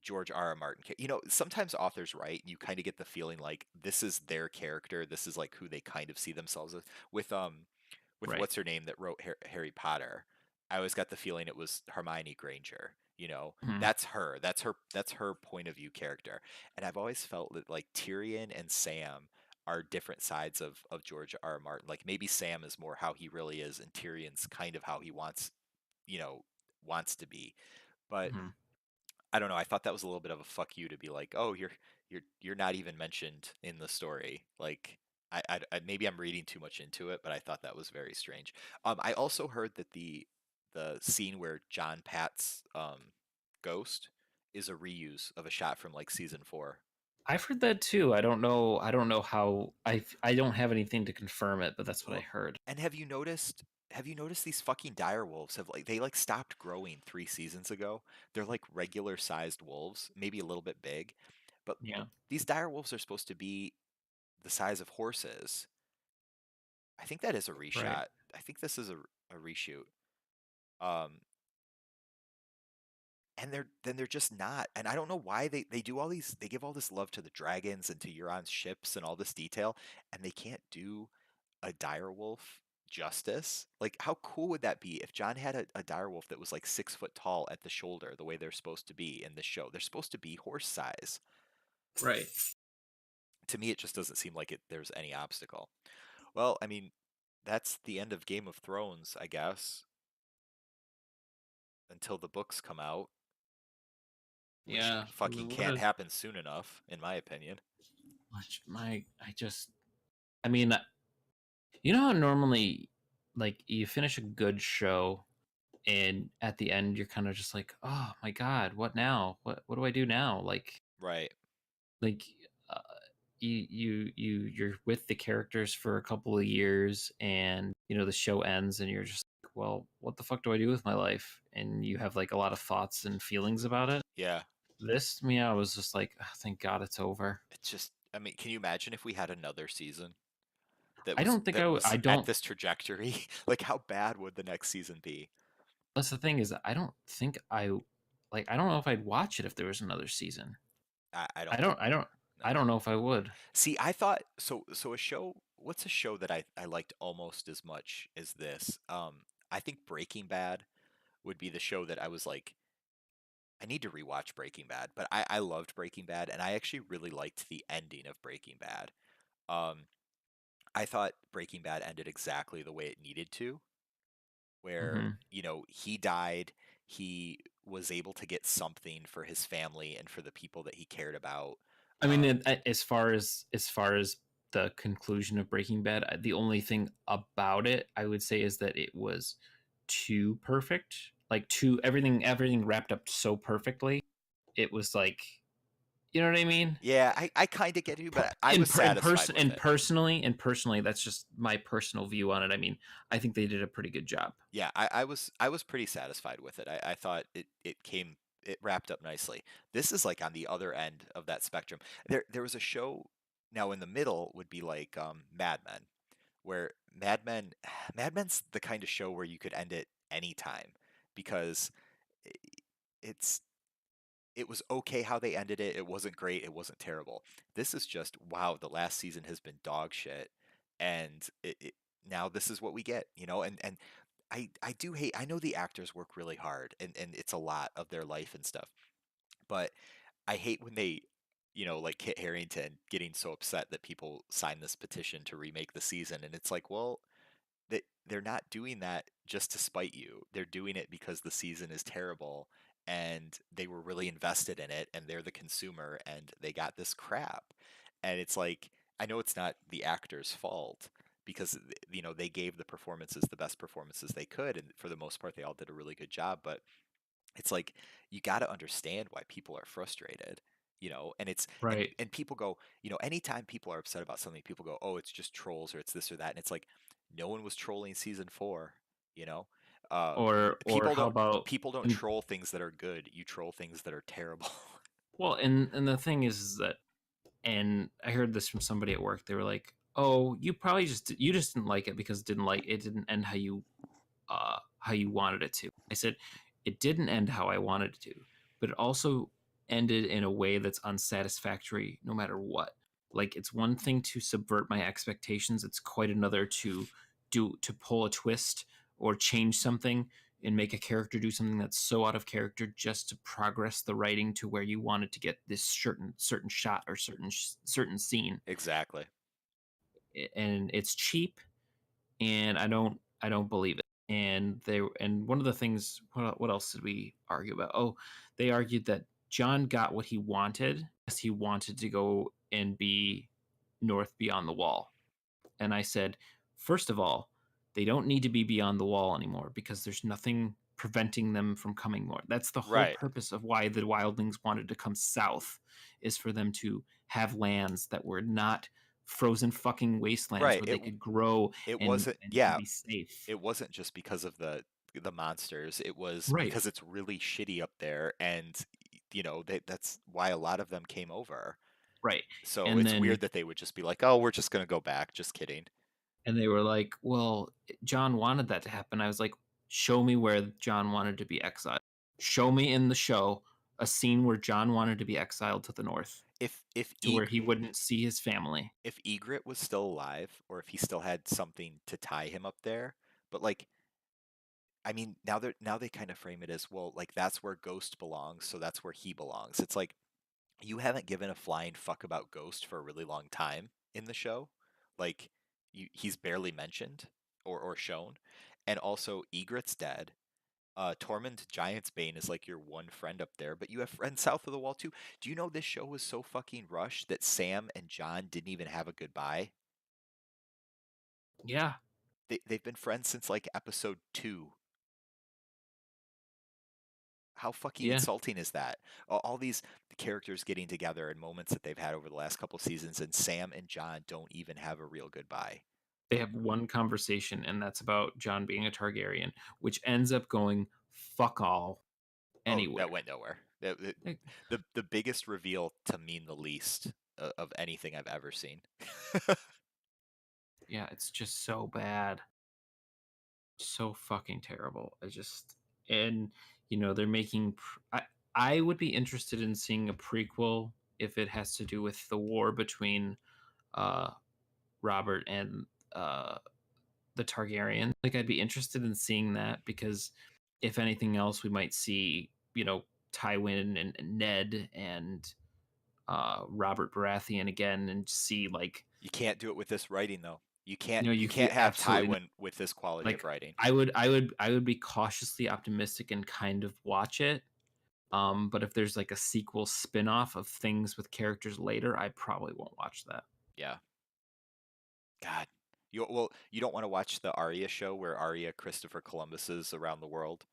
George R. R. Martin. You know, sometimes authors write, and you kind of get the feeling like this is their character. This is like who they kind of see themselves as. With Right. what's her name that wrote Harry Potter, I always got the feeling it was Hermione Granger. You know, Mhm. that's her. That's her point of view character. And I've always felt that like Tyrion and Sam are different sides of George R. R. Martin. Like maybe Sam is more how he really is, and Tyrion's kind of how he you know, wants to be. But Mhm. I don't know. I thought that was a little bit of a fuck you to be like, oh, you're not even mentioned in the story. Like, maybe I'm reading too much into it, but I thought that was very strange. I also heard that the scene where John Pat's ghost is a reuse of a shot from like season 4. I've heard that too. I don't know. I don't know how. I don't have anything to confirm it, but that's what I Well, heard. and have you noticed these fucking dire wolves have like they like stopped growing 3 seasons ago? They're like regular sized wolves, maybe a little bit big, but Yeah. these dire wolves are supposed to be the size of horses. I think that is a Right. reshot. I think this is a reshoot. Um, and they're just not. And I don't know why they do all these. They give all this love to the dragons and to Euron's ships and all this detail, and they can't do a direwolf justice. Like, how cool would that be if John had a direwolf that was like 6 foot tall at the shoulder, the way they're supposed to be in the show? They're supposed to be horse size. Right. To me, it just doesn't seem like there's any obstacle. Well, I mean, that's the end of Game of Thrones, I guess, until the books come out, which Yeah. fucking What can't a happen soon enough, in my opinion. much my. I just. I mean, you know how normally, like, you finish a good show, and at the end you're kind of just like, oh my god, what now? What do I do now? Right. Like uh, you're with the characters for a couple of years, and the show ends, and you're just like, well, what the fuck do I do with my life? And you have like a lot of thoughts and feelings about it. Yeah. This to me, I was just like, oh, thank god it's over. It's just, I mean, can you imagine if we had another season I don't think that I was at don't. this trajectory? Like, how bad would the next season be? That's the thing, is I don't think I don't know if I'd watch it if there was another season. I I don't think don't I don't I no. don't know if I would. See, I thought so a show, what's a show that I liked almost as much as this? I think Breaking Bad would be the show that I was like, I need to rewatch Breaking Bad, but I loved Breaking Bad, and I actually really liked the ending of Breaking Bad. Um, I thought Breaking Bad ended exactly the way it needed to, where, Hmm. he died, he was able to get something for his family and for the people that he cared about. I mean, as far as the conclusion of Breaking Bad, the only thing about it I would say is that it was too perfect. Like, too everything wrapped up so perfectly. It was like You know what I mean? Yeah, I kind of get you, but I was satisfied with it. Personally, that's just my personal view on it. I mean, I think they did a pretty good job. Yeah, I was pretty satisfied with it. I thought it wrapped up nicely. This is like on the other end of that spectrum. There was a show now in the middle would be like Mad Men, where Mad Men's the kind of show where you could end it anytime because i- it's it was okay how they ended it. It wasn't great. It wasn't terrible. This is just wow. The last season has been dog shit, and now this is what we get, you know. And I do hate. I know the actors work really hard, and it's a lot of their life and stuff. But I hate when they, like Kit Harington getting so upset that people sign this petition to remake the season, and it's like, well, they're not doing that just to spite you. They're doing it because the season is terrible and they were really invested in it and they're the consumer and they got this crap. And it's like I know it's not the actor's fault because they gave the performances the best performances they could and for the most part they all did a really good job, but it's like you got to understand why people are frustrated, and it's Right. and people go, anytime people are upset about something, people go, "Oh, it's just trolls or it's this or that." And it's like no one was trolling season 4, you know? Or how about People don't in, troll things that are good. You troll things that are terrible. well, and the thing is that, and I heard this from somebody at work. They were like, "Oh, you just didn't like it because it didn't end how you wanted it to." I said, "It didn't end how I wanted it to, but it also ended in a way that's unsatisfactory no matter what." Like, it's one thing to subvert my expectations, it's quite another to pull a twist or change something and make a character do something that's so out of character just to progress the writing to where you wanted to get this certain shot or certain scene. Exactly. And it's cheap, and I don't believe it. And one of the things, what else did we argue about? Oh, they argued that John got what he wanted. Yes, he wanted to go and be North beyond the wall. And I said, first of all, they don't need to be beyond the wall anymore because there's nothing preventing them from coming north. That's the whole Right. purpose of why the wildlings wanted to come south, is for them to have lands that were not frozen fucking wastelands Right. where they could grow It and wasn't, and yeah, be safe. it wasn't just because of the monsters. It was Right, because it's really shitty up there, and that's why a lot of them came over. right. So And it's then weird that they would just be like, "Oh, we're just gonna go back." Just kidding. and they were like, "Well, John wanted that to happen." I was like, "Show me where John wanted to be exiled. Show me in the show a scene where John wanted to be exiled to the north, If to where he wouldn't see his family." if Egret was still alive, or if he still had something to tie him up there, but like, I mean, now they kind of frame it as, well, like that's where Ghost belongs, so that's where he belongs. It's like you haven't given a flying fuck about Ghost for a really long time in the show. Like he's barely mentioned or shown, and also Egret's dead. Tormund Giantsbane is like your one friend up there, but you have friends south of the wall too. Do you know this show was so fucking rushed that Sam and John didn't even have a goodbye? Yeah, They've been friends since like episode 2. How fucking yeah. insulting is that? All these characters getting together and moments that they've had over the last couple seasons, and Sam and John don't even have a real goodbye. They have one conversation, and that's about John being a Targaryen, which ends up going fuck all Oh, that anywhere. went nowhere. The Like, the biggest reveal to mean the least of anything I've ever seen. yeah, it's just so bad, so fucking terrible. And they're making. I would be interested in seeing a prequel if it has to do with the war between uh, Robert and uh, the Targaryen. Like, I'd be interested in seeing that because if anything else, we might see Tywin and Ned and Robert Baratheon again, and see, like, You can't do it with this writing though. You you can't have absolutely Tywin with this quality of like. writing. I would be cautiously optimistic and kind of watch it. But if there's like a sequel spin-off of things with characters later, I probably won't watch that. Yeah. God. You don't want to watch the Arya show where Arya Christopher Columbus is around the world.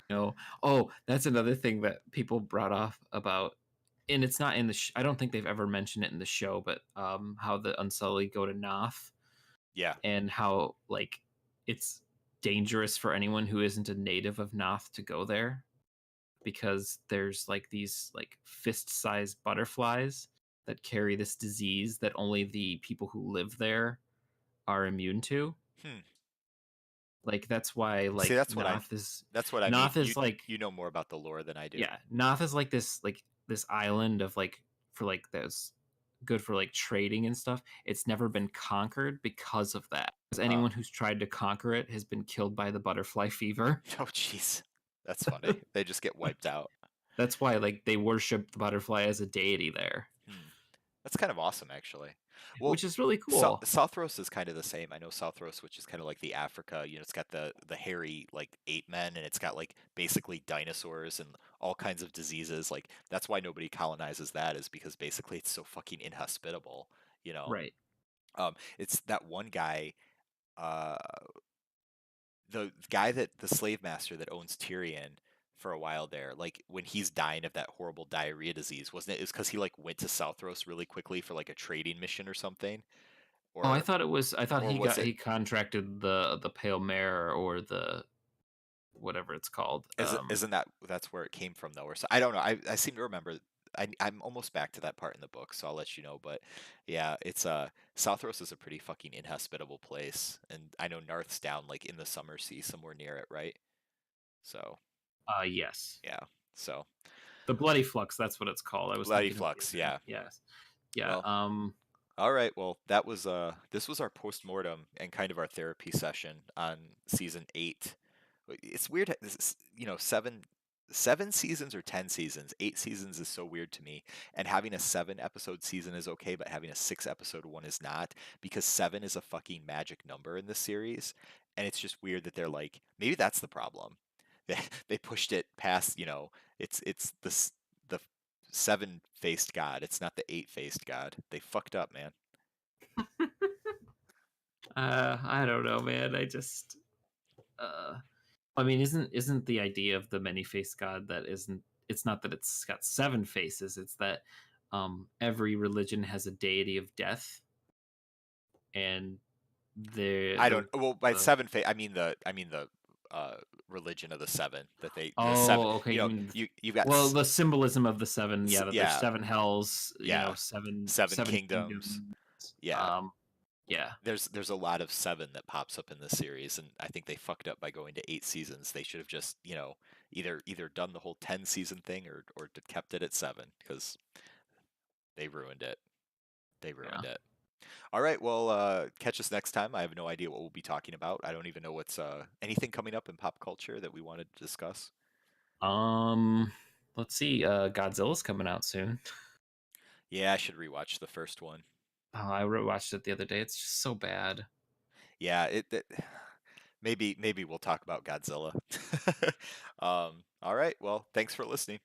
No. Oh, that's another thing that people brought off about, and it's not in the. I don't think they've ever mentioned it in the show, but how the Unsullied go to Noth, Yeah. and how like it's dangerous for anyone who isn't a native of Noth to go there because there's like these like fist-sized butterflies that carry this disease that only the people who live there are immune to. Hmm. Like that's why See, like that's what I mean. Noth is like You know more about the lore than I do. yeah, Noth is like this island of like for like that's good for like trading and stuff. It's never been conquered because of that. Because Uh, anyone who's tried to conquer it has been killed by the butterfly fever. oh, jeez. That's funny. They just get wiped out. That's why like they worship the butterfly as a deity there, Hmm. That's kind of awesome, actually. Well, which is really cool. Southros is kind of the same. I know Southros, which is kind of like the Africa. It's got the hairy like ape men, and it's got like basically dinosaurs and all kinds of diseases. Like that's why nobody colonizes that is because basically it's so fucking inhospitable. You know, Right. it's that one guy. Uh, the guy that the slave master that owns Tyrion for a while there, like when he's dying of that horrible diarrhea disease, wasn't it? It's because he like went to Southros really quickly for like a trading mission or something, Oh, I or thought it was. I thought or was it? he contracted the pale mare or the whatever it's called. Isn't that's where it came from though? Or so I don't know. I seem to remember. I'm almost back to that part in the book, so I'll let you know. But yeah, it's Southros is a pretty fucking inhospitable place, and I know Narth's down like in the summer sea somewhere near it, right? So Yes, yeah, so the bloody flux. That's what it's called. I was Bloody thinking of the Flux, other. yeah. Yes. Yeah. Well, all right. Well, that was this was our post-mortem and kind of our therapy session on season 8. It's weird, seven seasons or 10 seasons. 8 seasons is so weird to me. And having a 7-episode season is okay, but having a 6-episode one is not because 7 is a fucking magic number in this series. And it's just weird that they're like, maybe that's the problem. They pushed it past, it's the 7-faced god. It's not the 8-faced god. They fucked up, man. I don't know, man. I just. Uh, I mean, isn't the idea of the many-faced God that isn't? It's not that it's got 7 faces. It's that every religion has a deity of death, and I don't. Well, by the 7 face, I mean the uh, religion of the 7 that the 7. oh, okay. You mean You've got well the symbolism of the seven? Yeah, that there's yeah, 7 hells. yeah, seven Seven kingdoms. kingdoms. Yeah, Um, yeah, there's a lot of 7 that pops up in this series, and I think they fucked up by going to 8 seasons. They should have just either done the whole 10 season thing or kept it at 7 because they ruined it. They yeah. ruined it. All right, well, catch us next time. I have no idea what we'll be talking about. I don't even know what's anything coming up in pop culture that we wanted to discuss. Um, let's see. Godzilla's coming out soon. Yeah, I should rewatch the first one. Oh, I watched it the other day. It's just so bad. Yeah, maybe we'll talk about Godzilla. All right, well, thanks for listening.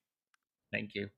Thank you.